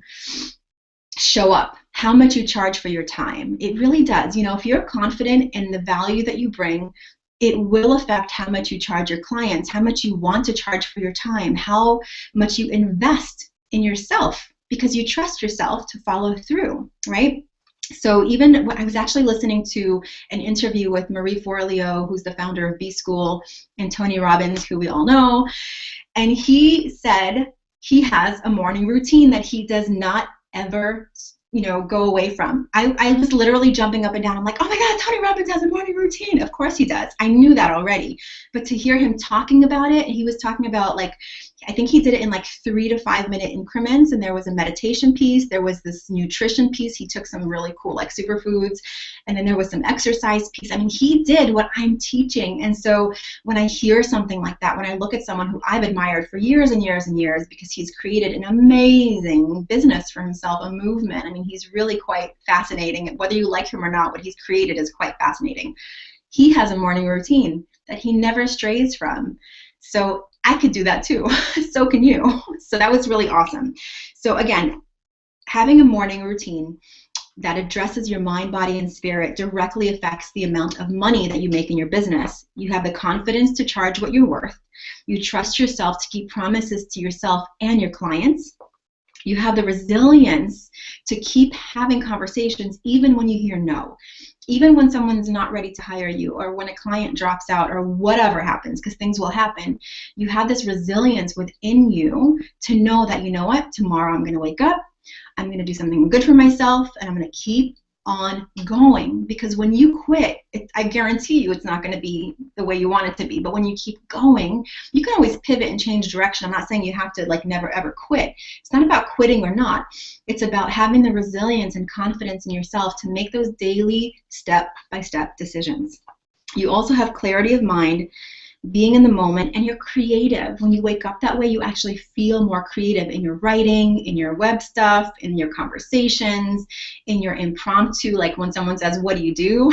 show up, how much you charge for your time. It really does. You know, if you're confident in the value that you bring, it will affect how much you charge your clients, how much you want to charge for your time, how much you invest in yourself because you trust yourself to follow through, right? So even when I was actually listening to an interview with Marie Forleo, who's the founder of B School, and Tony Robbins, who we all know, and he said he has a morning routine that he does not ever, go away from. I was literally jumping up and down. I'm like, oh my God, Tony Robbins has a morning routine. Of course he does. I knew that already. But to hear him talking about it, he was talking about I think he did it in 3 to 5 minute increments, and there was a meditation piece, there was this nutrition piece, he took some really cool superfoods, and then there was some exercise piece. I mean, he did what I'm teaching. And so when I hear something like that, when I look at someone who I've admired for years and years and years because he's created an amazing business for himself, a movement, I mean, he's really quite fascinating. Whether you like him or not, what he's created is quite fascinating. He has a morning routine that he never strays from. So I could do that too. So can you. So that was really awesome. So again, having a morning routine that addresses your mind, body, and spirit directly affects the amount of money that you make in your business. You have the confidence to charge what you're worth. You trust yourself to keep promises to yourself and your clients. You have the resilience to keep having conversations even when you hear no. Even when someone's not ready to hire you, or when a client drops out, or whatever happens, because things will happen, you have this resilience within you to know that, you know what, tomorrow I'm going to wake up, I'm going to do something good for myself, and I'm going to keep on going. Because when you quit, I guarantee you it's not going to be the way you want it to be. But when you keep going, you can always pivot and change direction. I'm not saying you have to never ever quit. It's not about quitting or not. It's about having the resilience and confidence in yourself to make those daily step-by-step decisions. You also have clarity of mind, being in the moment, and you're creative. When you wake up that way, you actually feel more creative in your writing, in your web stuff, in your conversations, in your impromptu, when someone says, what do you do?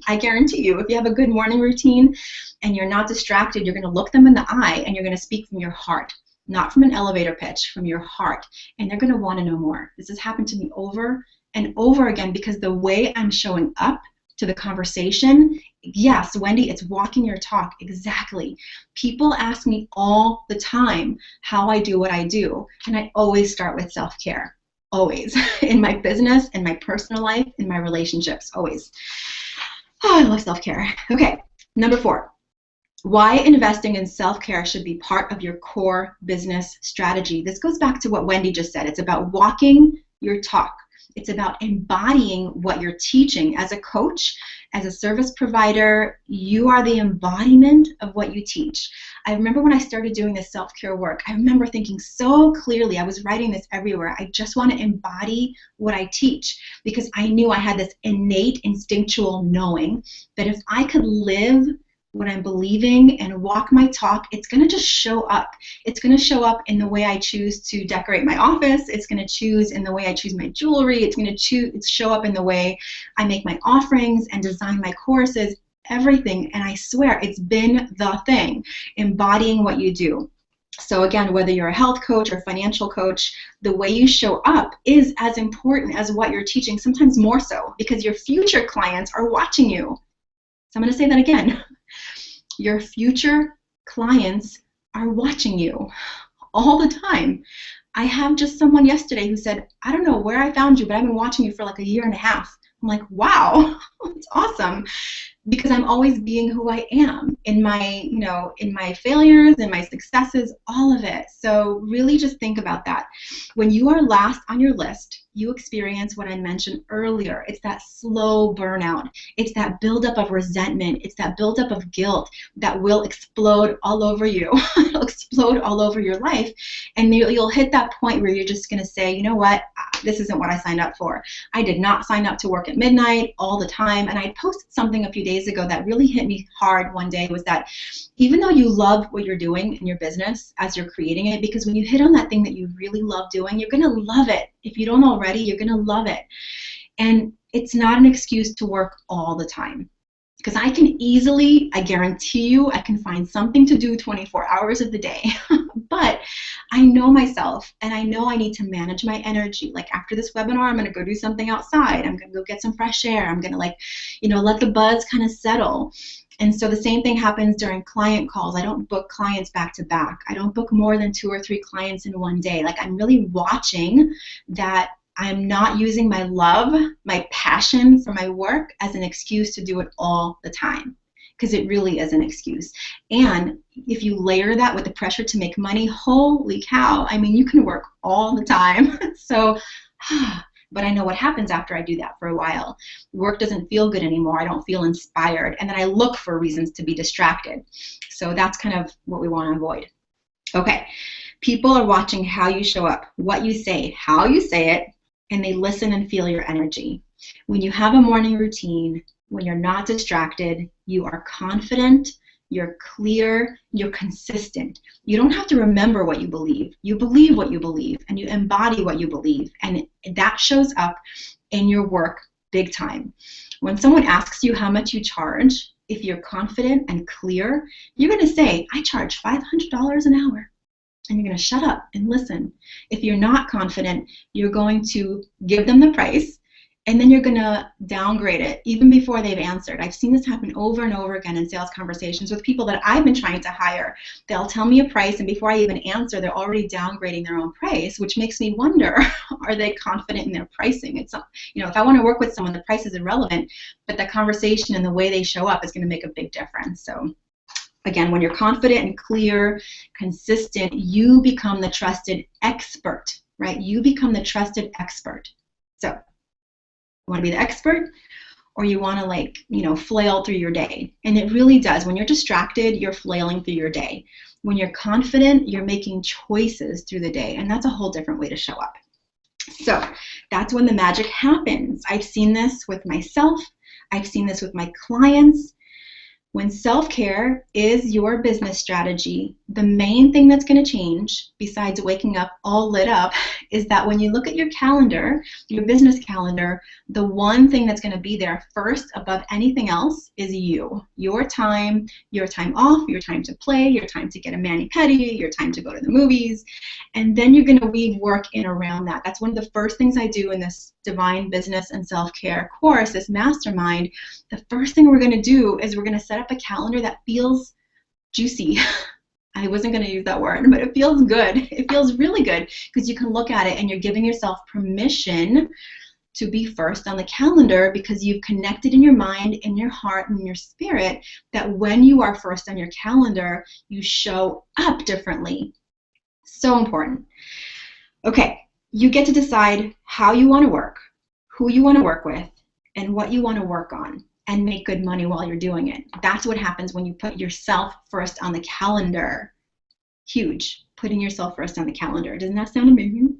I guarantee you, if you have a good morning routine and you're not distracted, you're going to look them in the eye and you're going to speak from your heart, not from an elevator pitch, from your heart. And they're going to want to know more. This has happened to me over and over again because the way I'm showing up to the conversation, yes, Wendy, it's walking your talk, exactly. People ask me all the time how I do what I do, and I always start with self-care, always, in my business, in my personal life, in my relationships, always. Oh, I love self-care. Okay, number 4, why investing in self-care should be part of your core business strategy. This goes back to what Wendy just said. It's about walking your talk. It's about embodying what you're teaching. As a coach, as a service provider, you are the embodiment of what you teach. I remember when I started doing this self-care work, I remember thinking so clearly, I was writing this everywhere, I just want to embody what I teach, because I knew I had this innate instinctual knowing that if I could live what I'm believing and walk my talk, it's going to just show up. It's going to show up in the way I choose to decorate my office. It's going to choose in the way I choose my jewelry. It's going to show up in the way I make my offerings and design my courses, everything. And I swear it's been the thing, embodying what you do. So again, whether you're a health coach or financial coach, the way you show up is as important as what you're teaching, sometimes more so, because your future clients are watching you. So I'm going to say that again. Your future clients are watching you all the time. I have just someone yesterday who said, I don't know where I found you, but I've been watching you for like a year and a half. I'm like, wow, it's awesome. Because I'm always being who I am in my, in my failures and my successes, all of it. So really just think about that. When you are last on your list, you experience what I mentioned earlier. It's that slow burnout. It's that buildup of resentment. It's that buildup of guilt that will explode all over you. It'll explode all over your life. And you'll hit that point where you're just going to say, you know what? This isn't what I signed up for. I did not sign up to work at midnight all the time. And I posted something a few days ago that really hit me hard one day, was that even though you love what you're doing in your business as you're creating it, because when you hit on that thing that you really love doing, you're going to love it. If you don't already, you're going to love it. And it's not an excuse to work all the time. Because I can easily, I guarantee you, I can find something to do 24 hours of the day. But I know myself, and I know I need to manage my energy. Like after this webinar, I'm going to go do something outside. I'm going to go get some fresh air. I'm going to let the buzz kind of settle. And so the same thing happens during client calls. I don't book clients back to back. I don't book more than 2 or 3 clients in one day. Like I'm really watching that I'm not using my love, my passion for my work as an excuse to do it all the time, because it really is an excuse. And if you layer that with the pressure to make money, holy cow, I mean, you can work all the time. So, but I know what happens after I do that for a while. Work doesn't feel good anymore. I don't feel inspired. And then I look for reasons to be distracted. So that's kind of what we want to avoid. Okay, people are watching how you show up, what you say, how you say it, and they listen and feel your energy. When you have a morning routine, when you're not distracted, you are confident, you're clear, you're consistent. You don't have to remember what you believe. You believe what you believe, and you embody what you believe, and that shows up in your work big time. When someone asks you how much you charge, if you're confident and clear, you're going to say, I charge $500 an hour. And you're going to shut up and listen. If you're not confident, you're going to give them the price, and then you're going to downgrade it even before they've answered. I've seen this happen over and over again in sales conversations with people that I've been trying to hire. They'll tell me a price, and before I even answer, they're already downgrading their own price, which makes me wonder, are they confident in their pricing? It's not, if I want to work with someone, the price is irrelevant, but the conversation and the way they show up is going to make a big difference. So again, when you're confident and clear, consistent, you become the trusted expert, right? You become the trusted expert. So you want to be the expert, or you want to flail through your day? And it really does. When you're distracted, you're flailing through your day. When you're confident, you're making choices through the day, and that's a whole different way to show up. So that's when the magic happens. I've seen this with myself. I've seen this with my clients. When self-care is your business strategy, the main thing that's going to change, besides waking up all lit up, is that when you look at your calendar, your business calendar, the one thing that's going to be there first above anything else is you. Your time off, your time to play, your time to get a mani-pedi, your time to go to the movies, and then you're going to weave work in around that. That's one of the first things I do in this Divine Business and Self-Care course, this mastermind. The first thing we're going to do is we're going to set up a calendar that feels juicy. I wasn't going to use that word, but it feels good. It feels really good because you can look at it and you're giving yourself permission to be first on the calendar, because you've connected in your mind, in your heart, and in your spirit that when you are first on your calendar, you show up differently. So important. Okay, you get to decide how you want to work, who you want to work with, and what you want to work on, and make good money while you're doing it. That's what happens when you put yourself first on the calendar. Huge, putting yourself first on the calendar. Doesn't that sound amazing?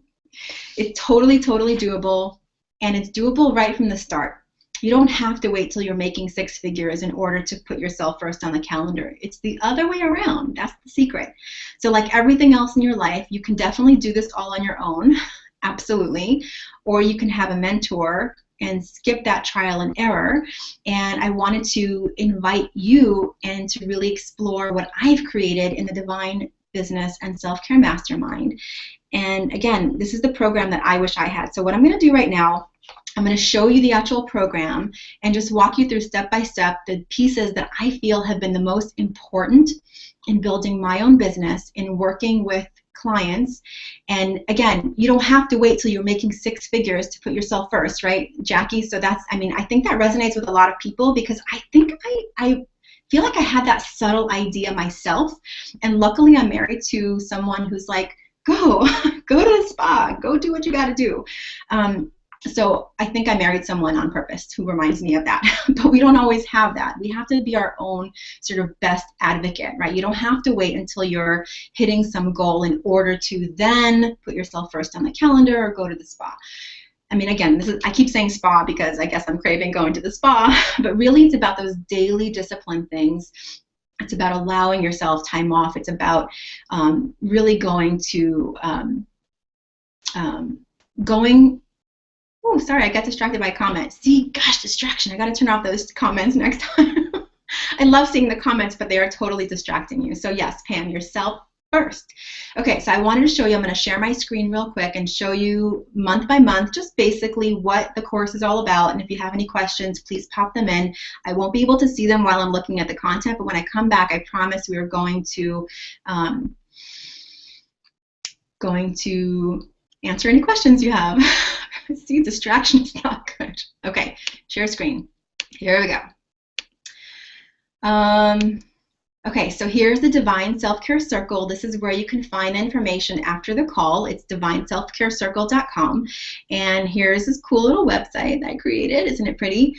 It's totally, totally doable, and it's doable right from the start. You don't have to wait till you're making six figures in order to put yourself first on the calendar. It's the other way around. That's the secret. So like everything else in your life, you can definitely do this all on your own, absolutely, or you can have a mentor and skip that trial and error. And I wanted to invite you and to really explore what I've created in the Divine Business and Self-Care Mastermind. And again, this is the program that I wish I had. So what I'm going to do right now, I'm going to show you the actual program and just walk you through step by step the pieces that I feel have been the most important in building my own business, in working with clients. And again, you don't have to wait till you're making six figures to put yourself first, right, Jackie? So that's, I mean, I think that resonates with a lot of people, because I think I feel like I had that subtle idea myself. And luckily I'm married to someone who's like, go to the spa, go do what you got to do. So I think I married someone on purpose who reminds me of that. But we don't always have that. We have to be our own sort of best advocate, right? You don't have to wait until you're hitting some goal in order to then put yourself first on the calendar or go to the spa. I mean, again, I keep saying spa because I guess I'm craving going to the spa, but really it's about those daily discipline things. It's about allowing yourself time off. It's about really going to oh, sorry, I got distracted by a comment. See, gosh, distraction. I got to turn off those comments next time. I love seeing the comments, but they are totally distracting you. So yes, Pam, yourself first. Okay, so I wanted to show you, I'm going to share my screen real quick and show you month by month, just basically what the course is all about. And if you have any questions, please pop them in. I won't be able to see them while I'm looking at the content, but when I come back, I promise we are going to answer any questions you have. See, distraction is not good. Okay, share screen. Here we go. Okay, so here's the Divine Self-Care Circle. This is where you can find information after the call. It's divineselfcarecircle.com. And here's this cool little website that I created. Isn't it pretty?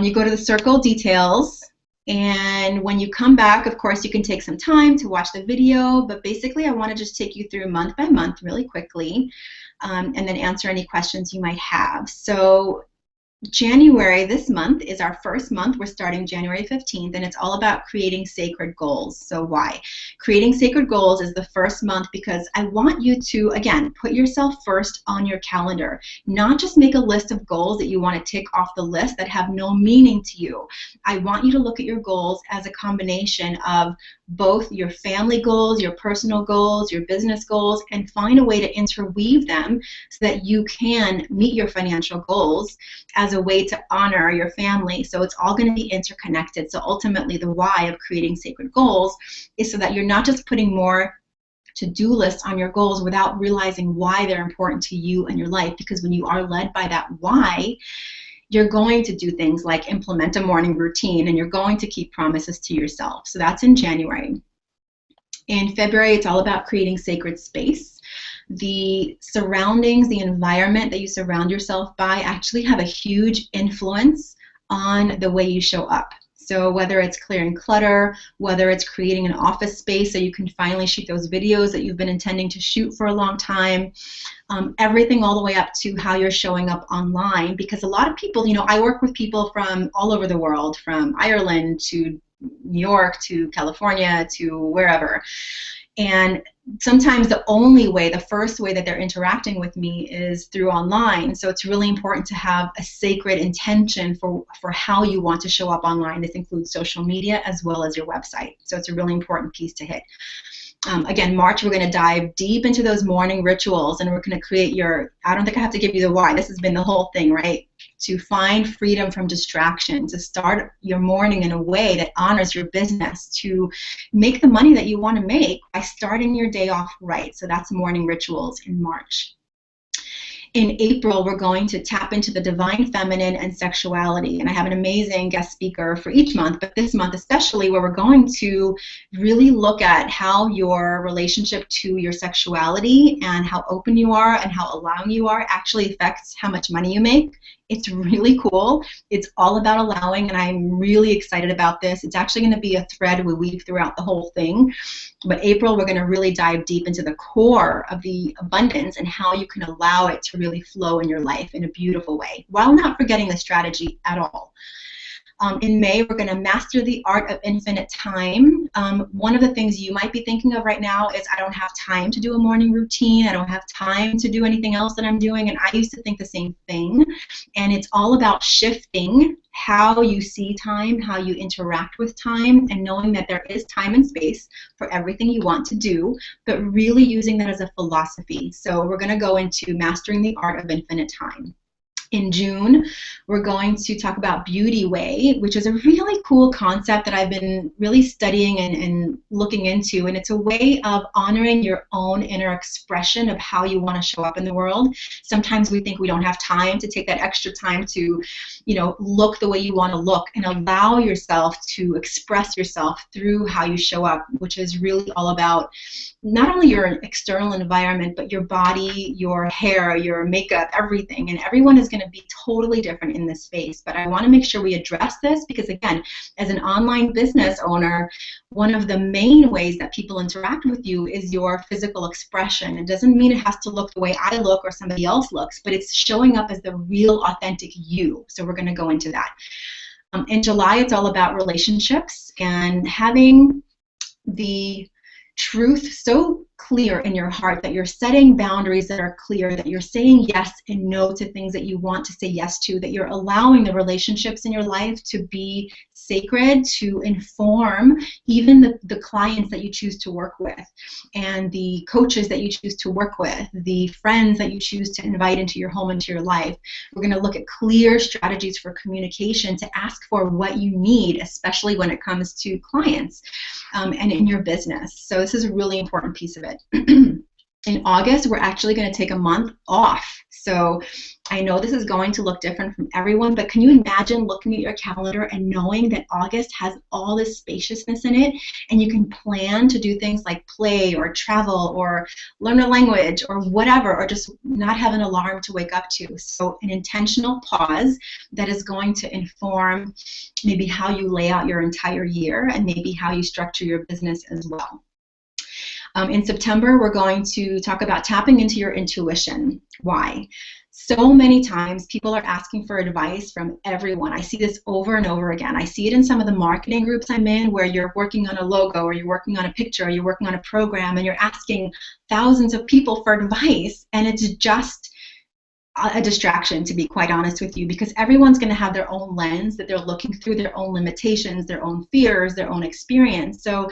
You go to the circle details. And when you come back, of course, you can take some time to watch the video. But basically, I want to just take you through month by month really quickly. And then answer any questions you might have. So January, this month, is our first month. We're starting January 15th, and it's all about creating sacred goals. So why? Creating sacred goals is the first month because I want you to, again, put yourself first on your calendar. Not just make a list of goals that you want to tick off the list that have no meaning to you. I want you to look at your goals as a combination of both your family goals, your personal goals, your business goals, and find a way to interweave them so that you can meet your financial goals as a way to honor your family. So it's all going to be interconnected. So ultimately the why of creating sacred goals is so that you're not just putting more to-do lists on your goals without realizing why they're important to you and your life. Because when you are led by that why, you're going to do things like implement a morning routine, and you're going to keep promises to yourself. So that's in January. In February, it's all about creating sacred space. The surroundings, the environment that you surround yourself by actually have a huge influence on the way you show up. So whether it's clearing clutter, whether it's creating an office space so you can finally shoot those videos that you've been intending to shoot for a long time, everything all the way up to how you're showing up online. Because a lot of people, you know, I work with people from all over the world, from Ireland to New York to California to wherever. And sometimes the only way, the first way that they're interacting with me is through online. So it's really important to have a sacred intention for how you want to show up online. This includes social media as well as your website. So it's a really important piece to hit. Again, March, we're going to dive deep into those morning rituals, and we're going to create your, I don't think I have to give you the why. This has been the whole thing, right? To find freedom from distraction, to start your morning in a way that honors your business, to make the money that you want to make by starting your day off right. So that's morning rituals in March. In April, we're going to tap into the divine feminine and sexuality. And I have an amazing guest speaker for each month, but this month especially, where we're going to really look at how your relationship to your sexuality and how open you are and how allowing you are actually affects how much money you make It's really cool. It's all about allowing, and I'm really excited about this. It's actually going to be a thread we weave throughout the whole thing. But April, we're going to really dive deep into the core of the abundance and how you can allow it to really flow in your life in a beautiful way while not forgetting the strategy at all. In May, we're going to master the art of infinite time. One of the things you might be thinking of right now is I don't have time to do a morning routine. I don't have time to do anything else that I'm doing. And I used to think the same thing. And it's all about shifting how you see time, how you interact with time, and knowing that there is time and space for everything you want to do, but really using that as a philosophy. So we're going to go into mastering the art of infinite time. In June, we're going to talk about Beauty Way, which is a really cool concept that I've been really studying and looking into. And it's a way of honoring your own inner expression of how you want to show up in the world. Sometimes we think we don't have time to take that extra time to, look the way you want to look, and allow yourself to express yourself through how you show up, which is really all about not only your external environment, but your body, your hair, your makeup, everything. And everyone is going to be totally different in this space. But I want to make sure we address this because, again, as an online business owner, one of the main ways that people interact with you is your physical expression. It doesn't mean it has to look the way I look or somebody else looks, but it's showing up as the real, authentic you. So we're going to go into that. In July, it's all about relationships and having the truth so clear in your heart that you're setting boundaries that are clear, that you're saying yes and no to things that you want to say yes to, that you're allowing the relationships in your life to be sacred, to inform even the clients that you choose to work with, and the coaches that you choose to work with, the friends that you choose to invite into your home, into your life. We're going to look at clear strategies for communication to ask for what you need, especially when it comes to clients and in your business. So this is a really important piece of it. In August, we're actually going to take a month off. So I know this is going to look different from everyone, but can you imagine looking at your calendar and knowing that August has all this spaciousness in it, and you can plan to do things like play or travel or learn a language or whatever, or just not have an alarm to wake up to. So an intentional pause that is going to inform maybe how you lay out your entire year and maybe how you structure your business as well. In September, we're going to talk about tapping into your intuition. Why? So many times people are asking for advice from everyone. I see this over and over again. I see it in some of the marketing groups I'm in where you're working on a logo or you're working on a picture or you're working on a program and you're asking thousands of people for advice, and it's just a distraction, to be quite honest with you, because everyone's going to have their own lens that they're looking through, their own limitations, their own fears, their own experience. So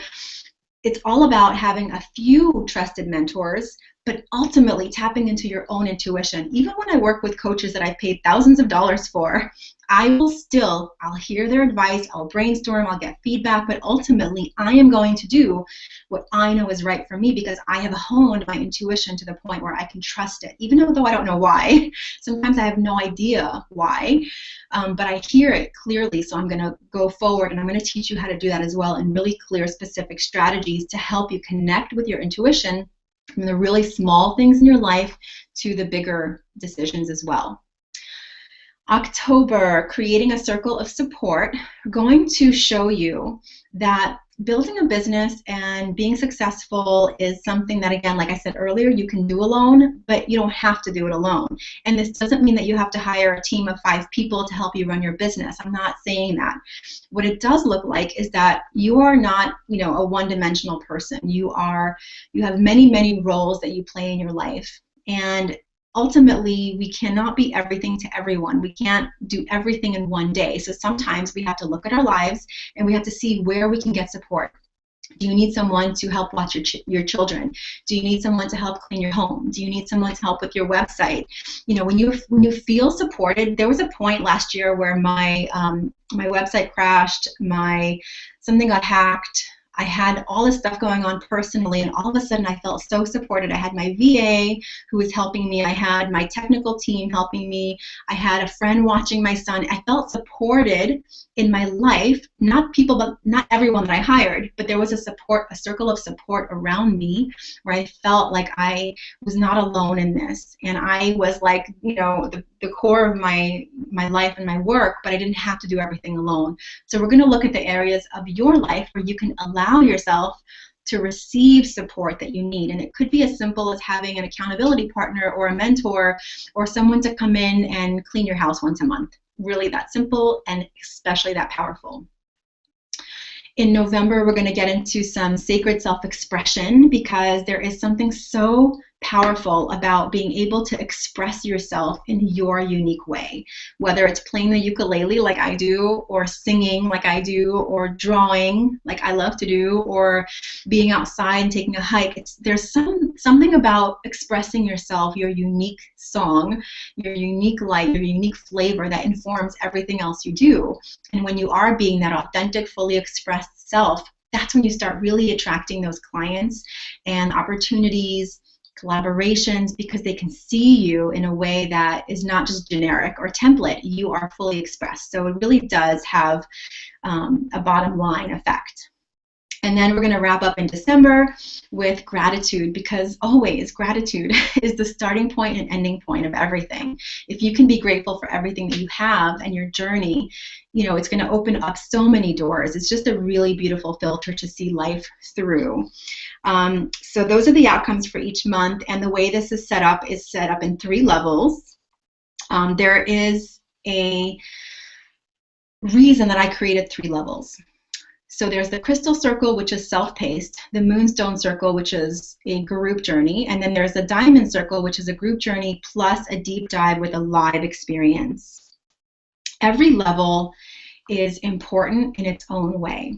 it's all about having a few trusted mentors, but ultimately tapping into your own intuition. Even when I work with coaches that I've paid thousands of dollars for, I'll hear their advice, I'll brainstorm, I'll get feedback, but ultimately I am going to do what I know is right for me because I have honed my intuition to the point where I can trust it, even though I don't know why. Sometimes I have no idea why, but I hear it clearly, so I'm going to go forward and I'm going to teach you how to do that as well in really clear, specific strategies to help you connect with your intuition from the really small things in your life to the bigger decisions as well. October, creating a circle of support. We're going to show you that building a business and being successful is something that, again, like I said earlier, you can do alone, but you don't have to do it alone. And this doesn't mean that you have to hire a team of 5 people to help you run your business. I'm not saying that. What it does look like is that you are not, a one-dimensional person. You have many, many roles that you play in your life. And ultimately, we cannot be everything to everyone. We can't do everything in one day. So sometimes we have to look at our lives and we have to see where we can get support. Do you need someone to help watch your children? Do you need someone to help clean your home? Do you need someone to help with your website? When you feel supported, there was a point last year where my website crashed, something got hacked. I had all this stuff going on personally, and all of a sudden I felt so supported. I had my VA who was helping me. I had my technical team helping me. I had a friend watching my son. I felt supported in my life, not everyone that I hired, but there was a circle of support around me where I felt like I was not alone in this. And I was like, the the core of my life and my work, but I didn't have to do everything alone. So we're going to look at the areas of your life where you can allow yourself to receive support that you need. And it could be as simple as having an accountability partner or a mentor or someone to come in and clean your house once a month. Really that simple and especially that powerful. In November, we're going to get into some sacred self-expression because there is something so powerful about being able to express yourself in your unique way, whether it's playing the ukulele like I do, or singing like I do, or drawing like I love to do, or being outside and taking a hike. There's something about expressing yourself, your unique song, your unique light, your unique flavor that informs everything else you do. And when you are being that authentic, fully expressed self, that's when you start really attracting those clients and opportunities, collaborations, because they can see you in a way that is not just generic or template. You are fully expressed. So it really does have a bottom line effect. And then we're going to wrap up in December with gratitude, because always gratitude is the starting point and ending point of everything. If you can be grateful for everything that you have and your journey, you know, it's going to open up so many doors. It's just a really beautiful filter to see life through. So those are the outcomes for each month, and the way this is set up in 3 levels. There is a reason that I created 3 levels. So there's the crystal circle, which is self-paced, the moonstone circle, which is a group journey, and then there's the diamond circle, which is a group journey plus a deep dive with a live experience. Every level is important in its own way.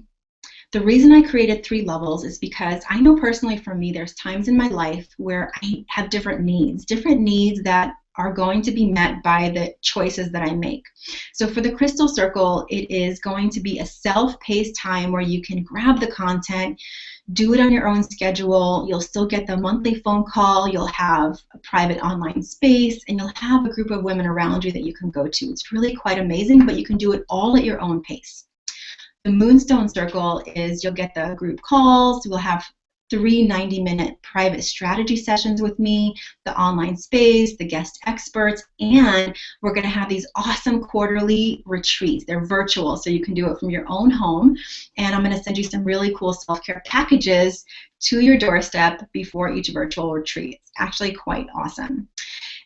The reason I created 3 levels is because I know personally for me, there's times in my life where I have different needs that are going to be met by the choices that I make. So for the crystal circle, it is going to be a self-paced time where you can grab the content, do it on your own schedule. You'll still get the monthly phone call, you'll have a private online space, and you'll have a group of women around you that you can go to. It's really quite amazing, but you can do it all at your own pace. The moonstone circle is you'll get the group calls, we'll have 3 90-minute private strategy sessions with me, the online space, the guest experts, and we're going to have these awesome quarterly retreats. They're virtual, so you can do it from your own home, and I'm going to send you some really cool self-care packages to your doorstep before each virtual retreat. It's actually quite awesome.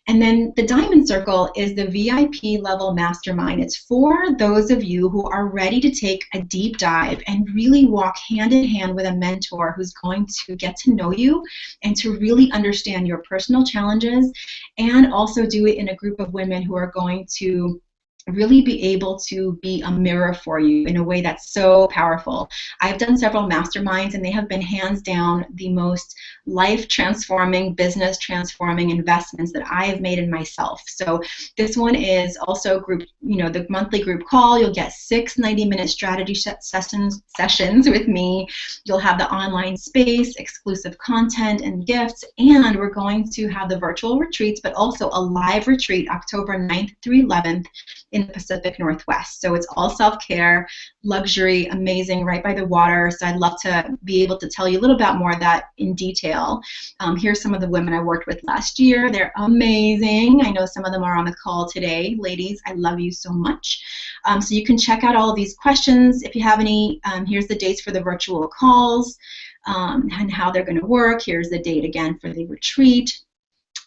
And then the diamond circle is the VIP level mastermind. It's for those of you who are ready to take a deep dive and really walk hand in hand with a mentor who's going to get to know you and to really understand your personal challenges, and also do it in a group of women who are going to really be able to be a mirror for you in a way that's so powerful. I've done several masterminds, and they have been hands down the most life-transforming, business-transforming investments that I have made in myself. So this one is also group, you know, the monthly group call. You'll get 6 90-minute strategy sessions with me. You'll have the online space, exclusive content and gifts, and we're going to have the virtual retreats, but also a live retreat October 9th through 11th in the Pacific Northwest. So it's all self-care, luxury, amazing, right by the water. So I'd love to be able to tell you a little bit more of that in detail. Here's some of the women I worked with last year. They're amazing. I know some of them are on the call today. Ladies, I love you so much. So you can check out all of these questions if you have any. Here's the dates for the virtual calls and how they're going to work. Here's the date again for the retreat.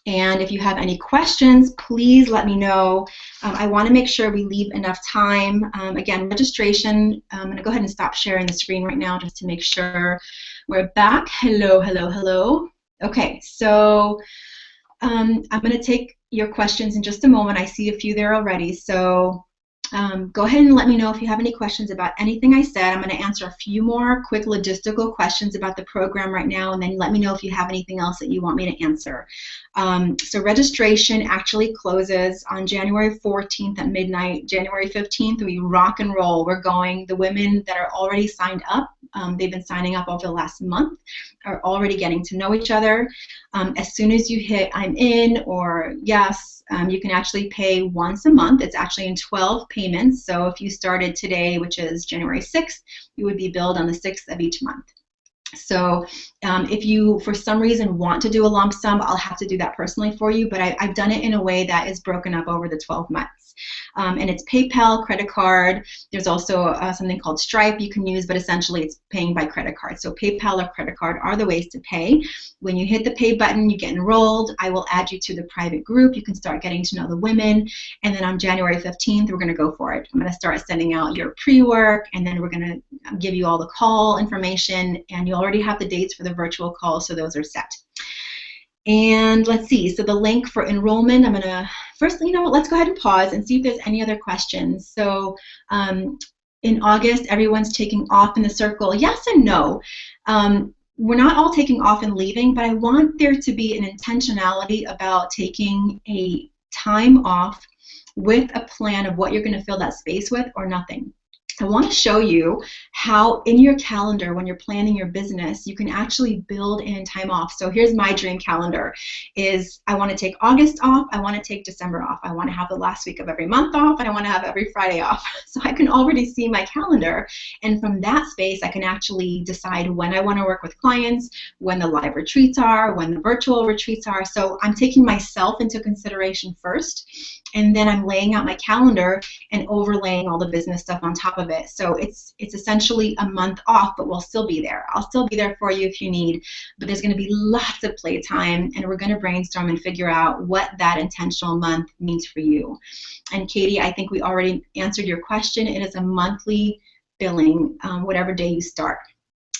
And if you have any questions, please let me know. I want to make sure we leave enough time. Again, registration, I'm going to go ahead and stop sharing the screen right now just to make sure we're back. Hello, hello, hello. Okay, so I'm going to take your questions in just a moment. I see a few there already. So go ahead and let me know if you have any questions about anything I said. I'm going to answer a few more quick logistical questions about the program right now, and then let me know if you have anything else that you want me to answer. So registration actually closes on January 14th at midnight. January 15th, we rock and roll. We're going, the women that are already signed up, they've been signing up over the last month, are already getting to know each other. As soon as you hit I'm in or yes, you can actually pay once a month. It's actually in 12 payments. So if you started today, which is January 6th, you would be billed on the 6th of each month. So if you, for some reason, want to do a lump sum, I'll have to do that personally for you, but I've done it in a way that is broken up over the 12 months. And it's PayPal, credit card. There's also something called Stripe you can use, but essentially it's paying by credit card. So PayPal or credit card are the ways to pay. When you hit the pay button, you get enrolled. I will add you to the private group. You can start getting to know the women. And then on January 15th, we're going to go for it. I'm going to start sending out your pre-work, and then we're going to give you all the call information, and you already have the dates for the virtual call, so those are set. And let's see, so the link for enrollment, I'm gonna, first, let's go ahead and pause and see if there's any other questions. So in August, everyone's taking off in the circle. Yes and no. We're not all taking off and leaving, but I want there to be an intentionality about taking a time off with a plan of what you're gonna fill that space with or nothing. I want to show you how in your calendar, when you're planning your business, you can actually build in time off. So here's my dream calendar is I want to take August off, I want to take December off, I want to have the last week of every month off, and I want to have every Friday off. So I can already see my calendar, and from that space I can actually decide when I want to work with clients, when the live retreats are, when the virtual retreats are. So I'm taking myself into consideration first, and then I'm laying out my calendar and overlaying all the business stuff on top of it. So it's essentially a month off, but we'll still be there. I'll still be there for you if you need, but there's going to be lots of playtime, and we're going to brainstorm and figure out what that intentional month means for you. And Katie, I think we already answered your question. It is a monthly billing, whatever day you start.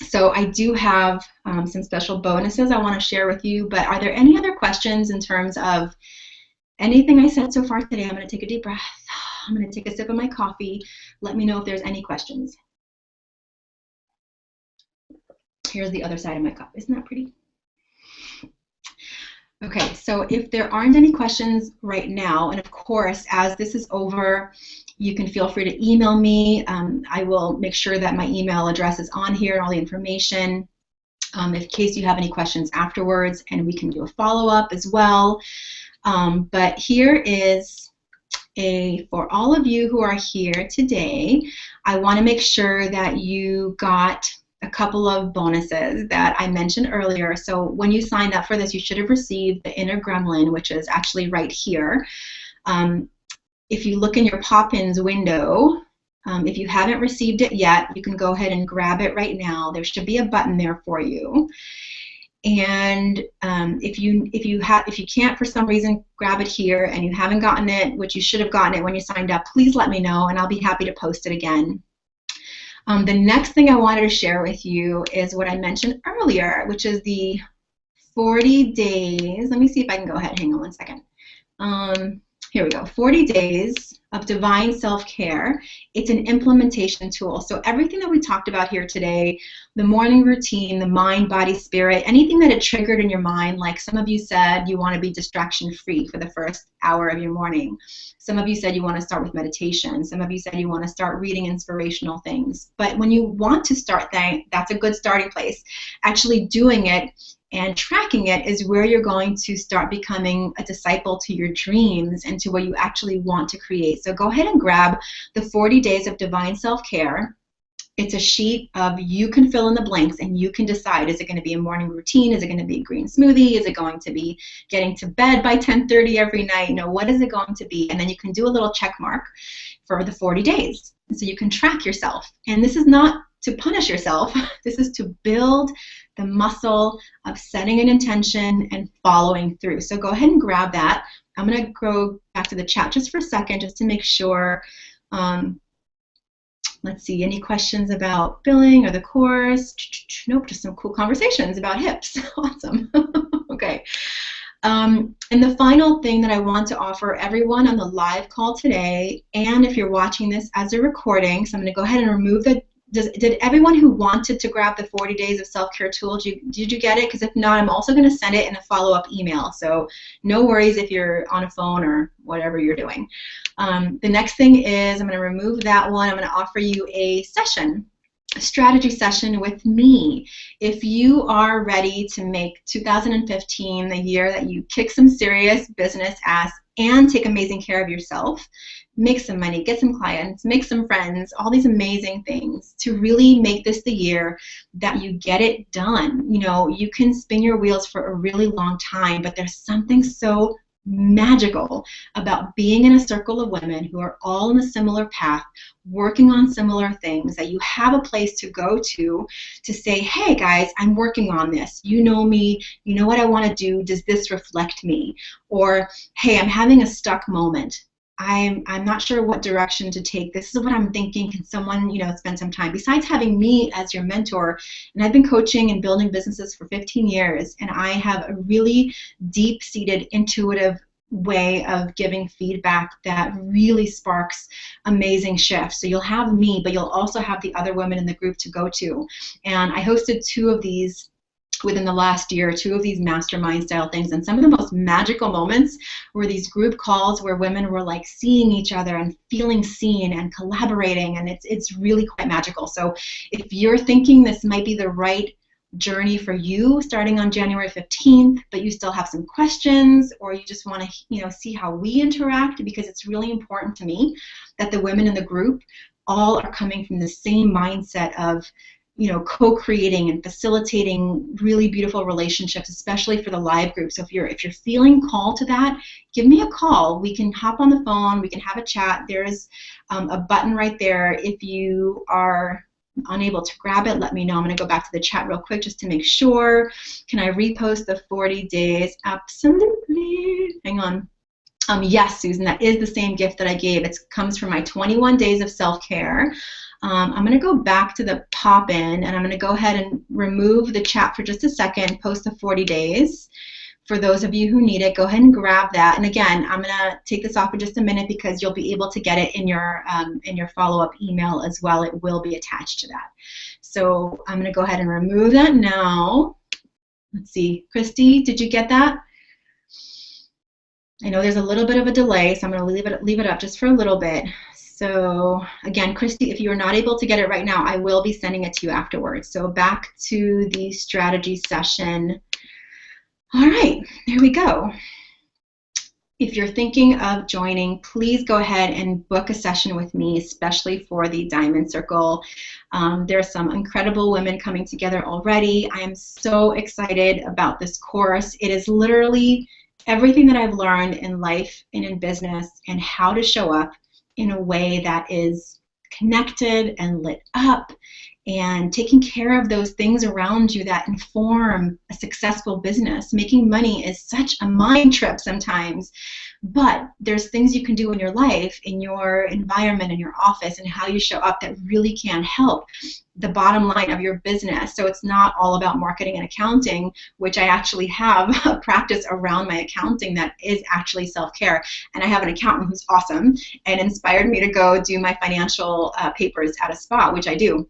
So I do have some special bonuses I want to share with you, but are there any other questions in terms of anything I said so far today? I'm going to take a deep breath. I'm going to take a sip of my coffee. Let me know if there's any questions. Here's the other side of my cup. Isn't that pretty? Okay, so if there aren't any questions right now, and of course, as this is over, you can feel free to email me. I will make sure that my email address is on here and all the information in case you have any questions afterwards, and we can do a follow-up as well. But here is for all of you who are here today, I want to make sure that you got a couple of bonuses that I mentioned earlier. So when you signed up for this, you should have received the Inner Gremlin, which is actually right here. If you look in your pop-ins window, if you haven't received it yet, you can go ahead and grab it right now. There should be a button there for you. And if you can't for some reason grab it here and you haven't gotten it, which you should have gotten it when you signed up, please let me know and I'll be happy to post it again. The next thing I wanted to share with you is what I mentioned earlier, which is the 40 days. Let me see if I can go ahead. Hang on one second. Here we go. 40 days of divine self-care. It's an implementation tool. So everything that we talked about here today, the morning routine, the mind, body, spirit, anything that it triggered in your mind, like some of you said you want to be distraction-free for the first hour of your morning. Some of you said you want to start with meditation. Some of you said you want to start reading inspirational things. But when you want to start that, that's a good starting place. Actually doing it and tracking it is where you're going to start becoming a disciple to your dreams and to what you actually want to create. So go ahead and grab the 40 Days of Divine Self-Care. It's a sheet of, you can fill in the blanks and you can decide, is it going to be a morning routine? Is it going to be a green smoothie? Is it going to be getting to bed by 10:30 every night? What is it going to be? And then you can do a little check mark for the 40 days. And so you can track yourself. And this is not to punish yourself. This is to build the muscle of setting an intention and following through. So go ahead and grab that. I'm going to go back to the chat just for a second just to make sure. Let's see, any questions about billing or the course? Nope, just some cool conversations about hips. Awesome. Okay. And the final thing that I want to offer everyone on the live call today, and if you're watching this as a recording, so I'm going to go ahead and remove the, did everyone who wanted to grab the 40 Days of Self-Care tool, did you get it? Because if not, I'm also going to send it in a follow-up email. So no worries if you're on a phone or whatever you're doing. The next thing is I'm going to remove that one. I'm going to offer you a session. strategy session with me. If you are ready to make 2015 the year that you kick some serious business ass and take amazing care of yourself, make some money, get some clients, make some friends, all these amazing things to really make this the year that you get it done. You know, you can spin your wheels for a really long time, but there's something so magical about being in a circle of women who are all in a similar path, working on similar things, that you have a place to go to say, hey guys, I'm working on this. You know me, you know what I want to do. Does this reflect me? Or, hey, I'm having a stuck moment. I'm not sure what direction to take. This is what I'm thinking. Can someone, you know, spend some time? Besides having me as your mentor, and I've been coaching and building businesses for 15 years, and I have a really deep-seated, intuitive way of giving feedback that really sparks amazing shifts. So you'll have me, but you'll also have the other women in the group to go to. And I hosted 2 of these within the last year, 2 of these mastermind style things, and some of the most magical moments were these group calls where women were like seeing each other and feeling seen and collaborating, and it's really quite magical. So if you're thinking this might be the right journey for you starting on January 15th, but you still have some questions, or you just want to, you know, see how we interact, because it's really important to me that the women in the group all are coming from the same mindset of, you know, co-creating and facilitating really beautiful relationships, especially for the live group. So if you're feeling called to that, give me a call. We can hop on the phone. We can have a chat. There's a button right there. If you are unable to grab it, let me know. I'm going to go back to the chat real quick just to make sure. Can I repost the 40 days? Absolutely. Hang on. Yes, Susan, that is the same gift that I gave. It comes from my 21 days of self-care. I'm going to go back to the pop-in, and I'm going to go ahead and remove the chat for just a second, post the 40 days. For those of you who need it, go ahead and grab that. And again, I'm going to take this off for just a minute because you'll be able to get it in your follow-up email as well. It will be attached to that. So I'm going to go ahead and remove that now. Let's see. Christy, did you get that? I know there's a little bit of a delay, so I'm going to leave it up just for a little bit. So again, Christy, if you're not able to get it right now, I will be sending it to you afterwards. So back to the strategy session. All right, there we go. If you're thinking of joining, please go ahead and book a session with me, especially for the Diamond Circle. There are some incredible women coming together already. I am so excited about this course. It is literally everything that I've learned in life and in business, and how to show up in a way that is connected and lit up, and taking care of those things around you that inform a successful business. Making money is such a mind trip sometimes, but there's things you can do in your life, in your environment, in your office, and how you show up that really can help the bottom line of your business. So it's not all about marketing and accounting, which I actually have a practice around my accounting that is actually self-care. And I have an accountant who's awesome and inspired me to go do my financial papers at a spa, which I do.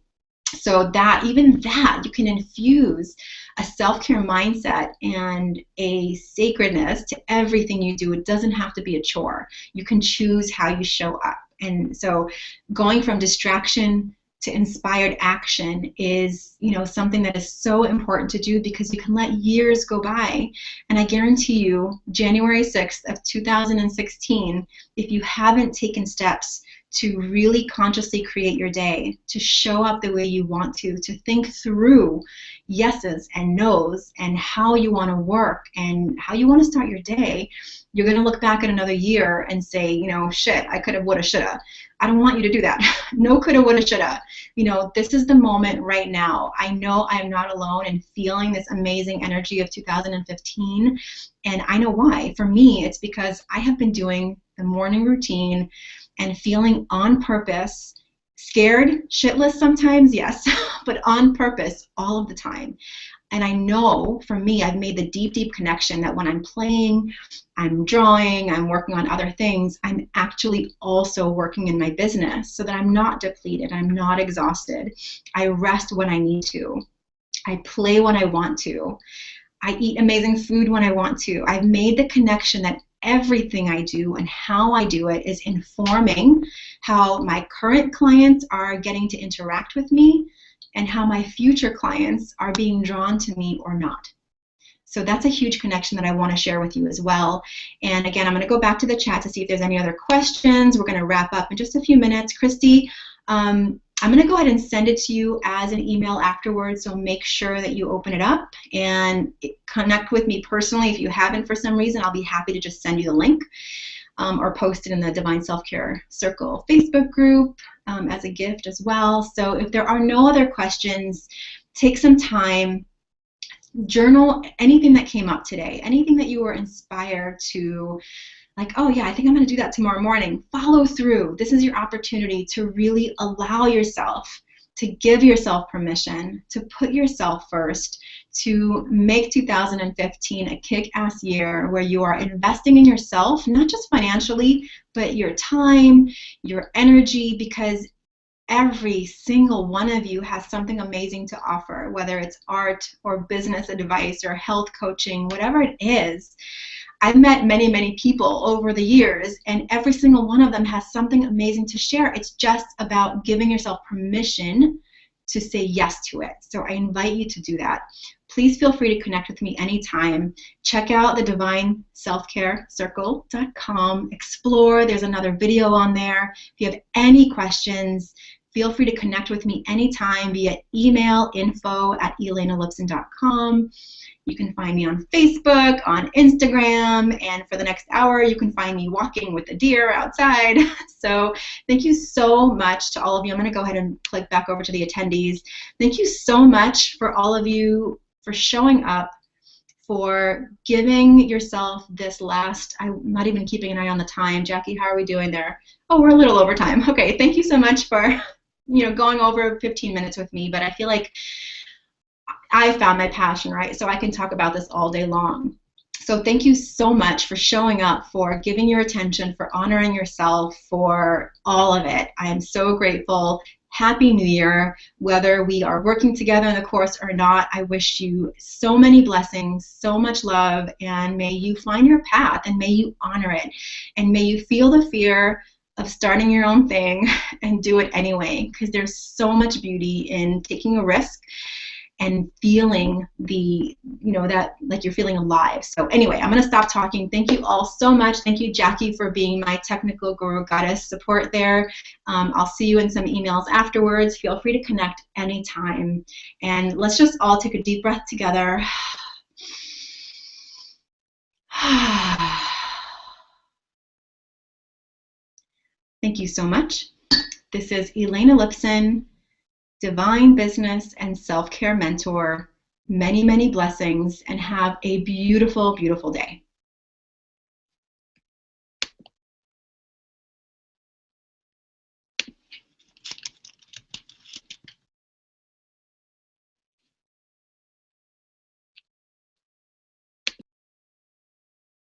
So even that, you can infuse a self-care mindset and a sacredness to everything you do. It doesn't have to be a chore. You can choose how you show up. And so going from distraction to inspired action is, you know, something that is so important to do, because you can let years go by. And I guarantee you, January 6th of 2016, if you haven't taken steps to really consciously create your day, to show up the way you want to think through yeses and nos and how you want to work and how you want to start your day, you're going to look back at another year and say, you know, shit, I could have, woulda, shoulda. I don't want you to do that. No coulda, woulda, shoulda. You know, this is the moment right now. I know I am not alone in feeling this amazing energy of 2015, and I know why. For me, it's because I have been doing the morning routine and feeling on purpose, scared, shitless sometimes, yes, but on purpose all of the time. And I know for me, I've made the deep, deep connection that when I'm playing, I'm drawing, I'm working on other things, I'm actually also working in my business so that I'm not depleted, I'm not exhausted. I rest when I need to. I play when I want to. I eat amazing food when I want to. I've made the connection that everything I do and how I do it is informing how my current clients are getting to interact with me and how my future clients are being drawn to me or not. So that's a huge connection that I want to share with you as well. And again, I'm going to go back to the chat to see if there's any other questions. We're going to wrap up in just a few minutes. Christy, I'm going to go ahead and send it to you as an email afterwards, so make sure that you open it up and connect with me personally. If you haven't for some reason, I'll be happy to just send you the link or post it in the Divine Self-Care Circle Facebook group as a gift as well. So if there are no other questions, take some time, journal anything that came up today, anything that you were inspired to, like, oh yeah, I think I'm going to do that tomorrow morning. Follow through. This is your opportunity to really allow yourself, to give yourself permission, to put yourself first, to make 2015 a kick-ass year where you are investing in yourself, not just financially, but your time, your energy, because every single one of you has something amazing to offer, whether it's art or business advice or health coaching, whatever it is. I've met many, many people over the years, and every single one of them has something amazing to share. It's just about giving yourself permission to say yes to it. So I invite you to do that. Please feel free to connect with me anytime. Check out the divineselfcarecircle.com. Explore. There's another video on there. If you have any questions, feel free to connect with me anytime via email, info@elenalipson.com. You can find me on Facebook, on Instagram, and for the next hour, you can find me walking with a deer outside. So thank you so much to all of you. I'm going to go ahead and click back over to the attendees. Thank you so much for all of you for showing up, for giving yourself this last, I'm not even keeping an eye on the time. Jackie, how are we doing there? Oh, we're a little over time. Okay, thank you so much for going over 15 minutes with me, but I feel like I found my passion, right? So I can talk about this all day long. So thank you so much for showing up, for giving your attention, for honoring yourself, for all of it. I am so grateful. Happy New Year. Whether we are working together in the course or not, I wish you so many blessings, so much love, and may you find your path, and may you honor it, and may you feel the fear of starting your own thing and do it anyway, because there's so much beauty in taking a risk and feeling that like you're feeling alive. So anyway, I'm going to stop talking. Thank you all so much. Thank you, Jackie, for being my technical guru goddess support there. I'll see you in some emails afterwards. Feel free to connect anytime. And let's just all take a deep breath together. Thank you so much. This is Elena Lipson, Divine Business and Self-Care Mentor. Many, many blessings, and have a beautiful, beautiful day.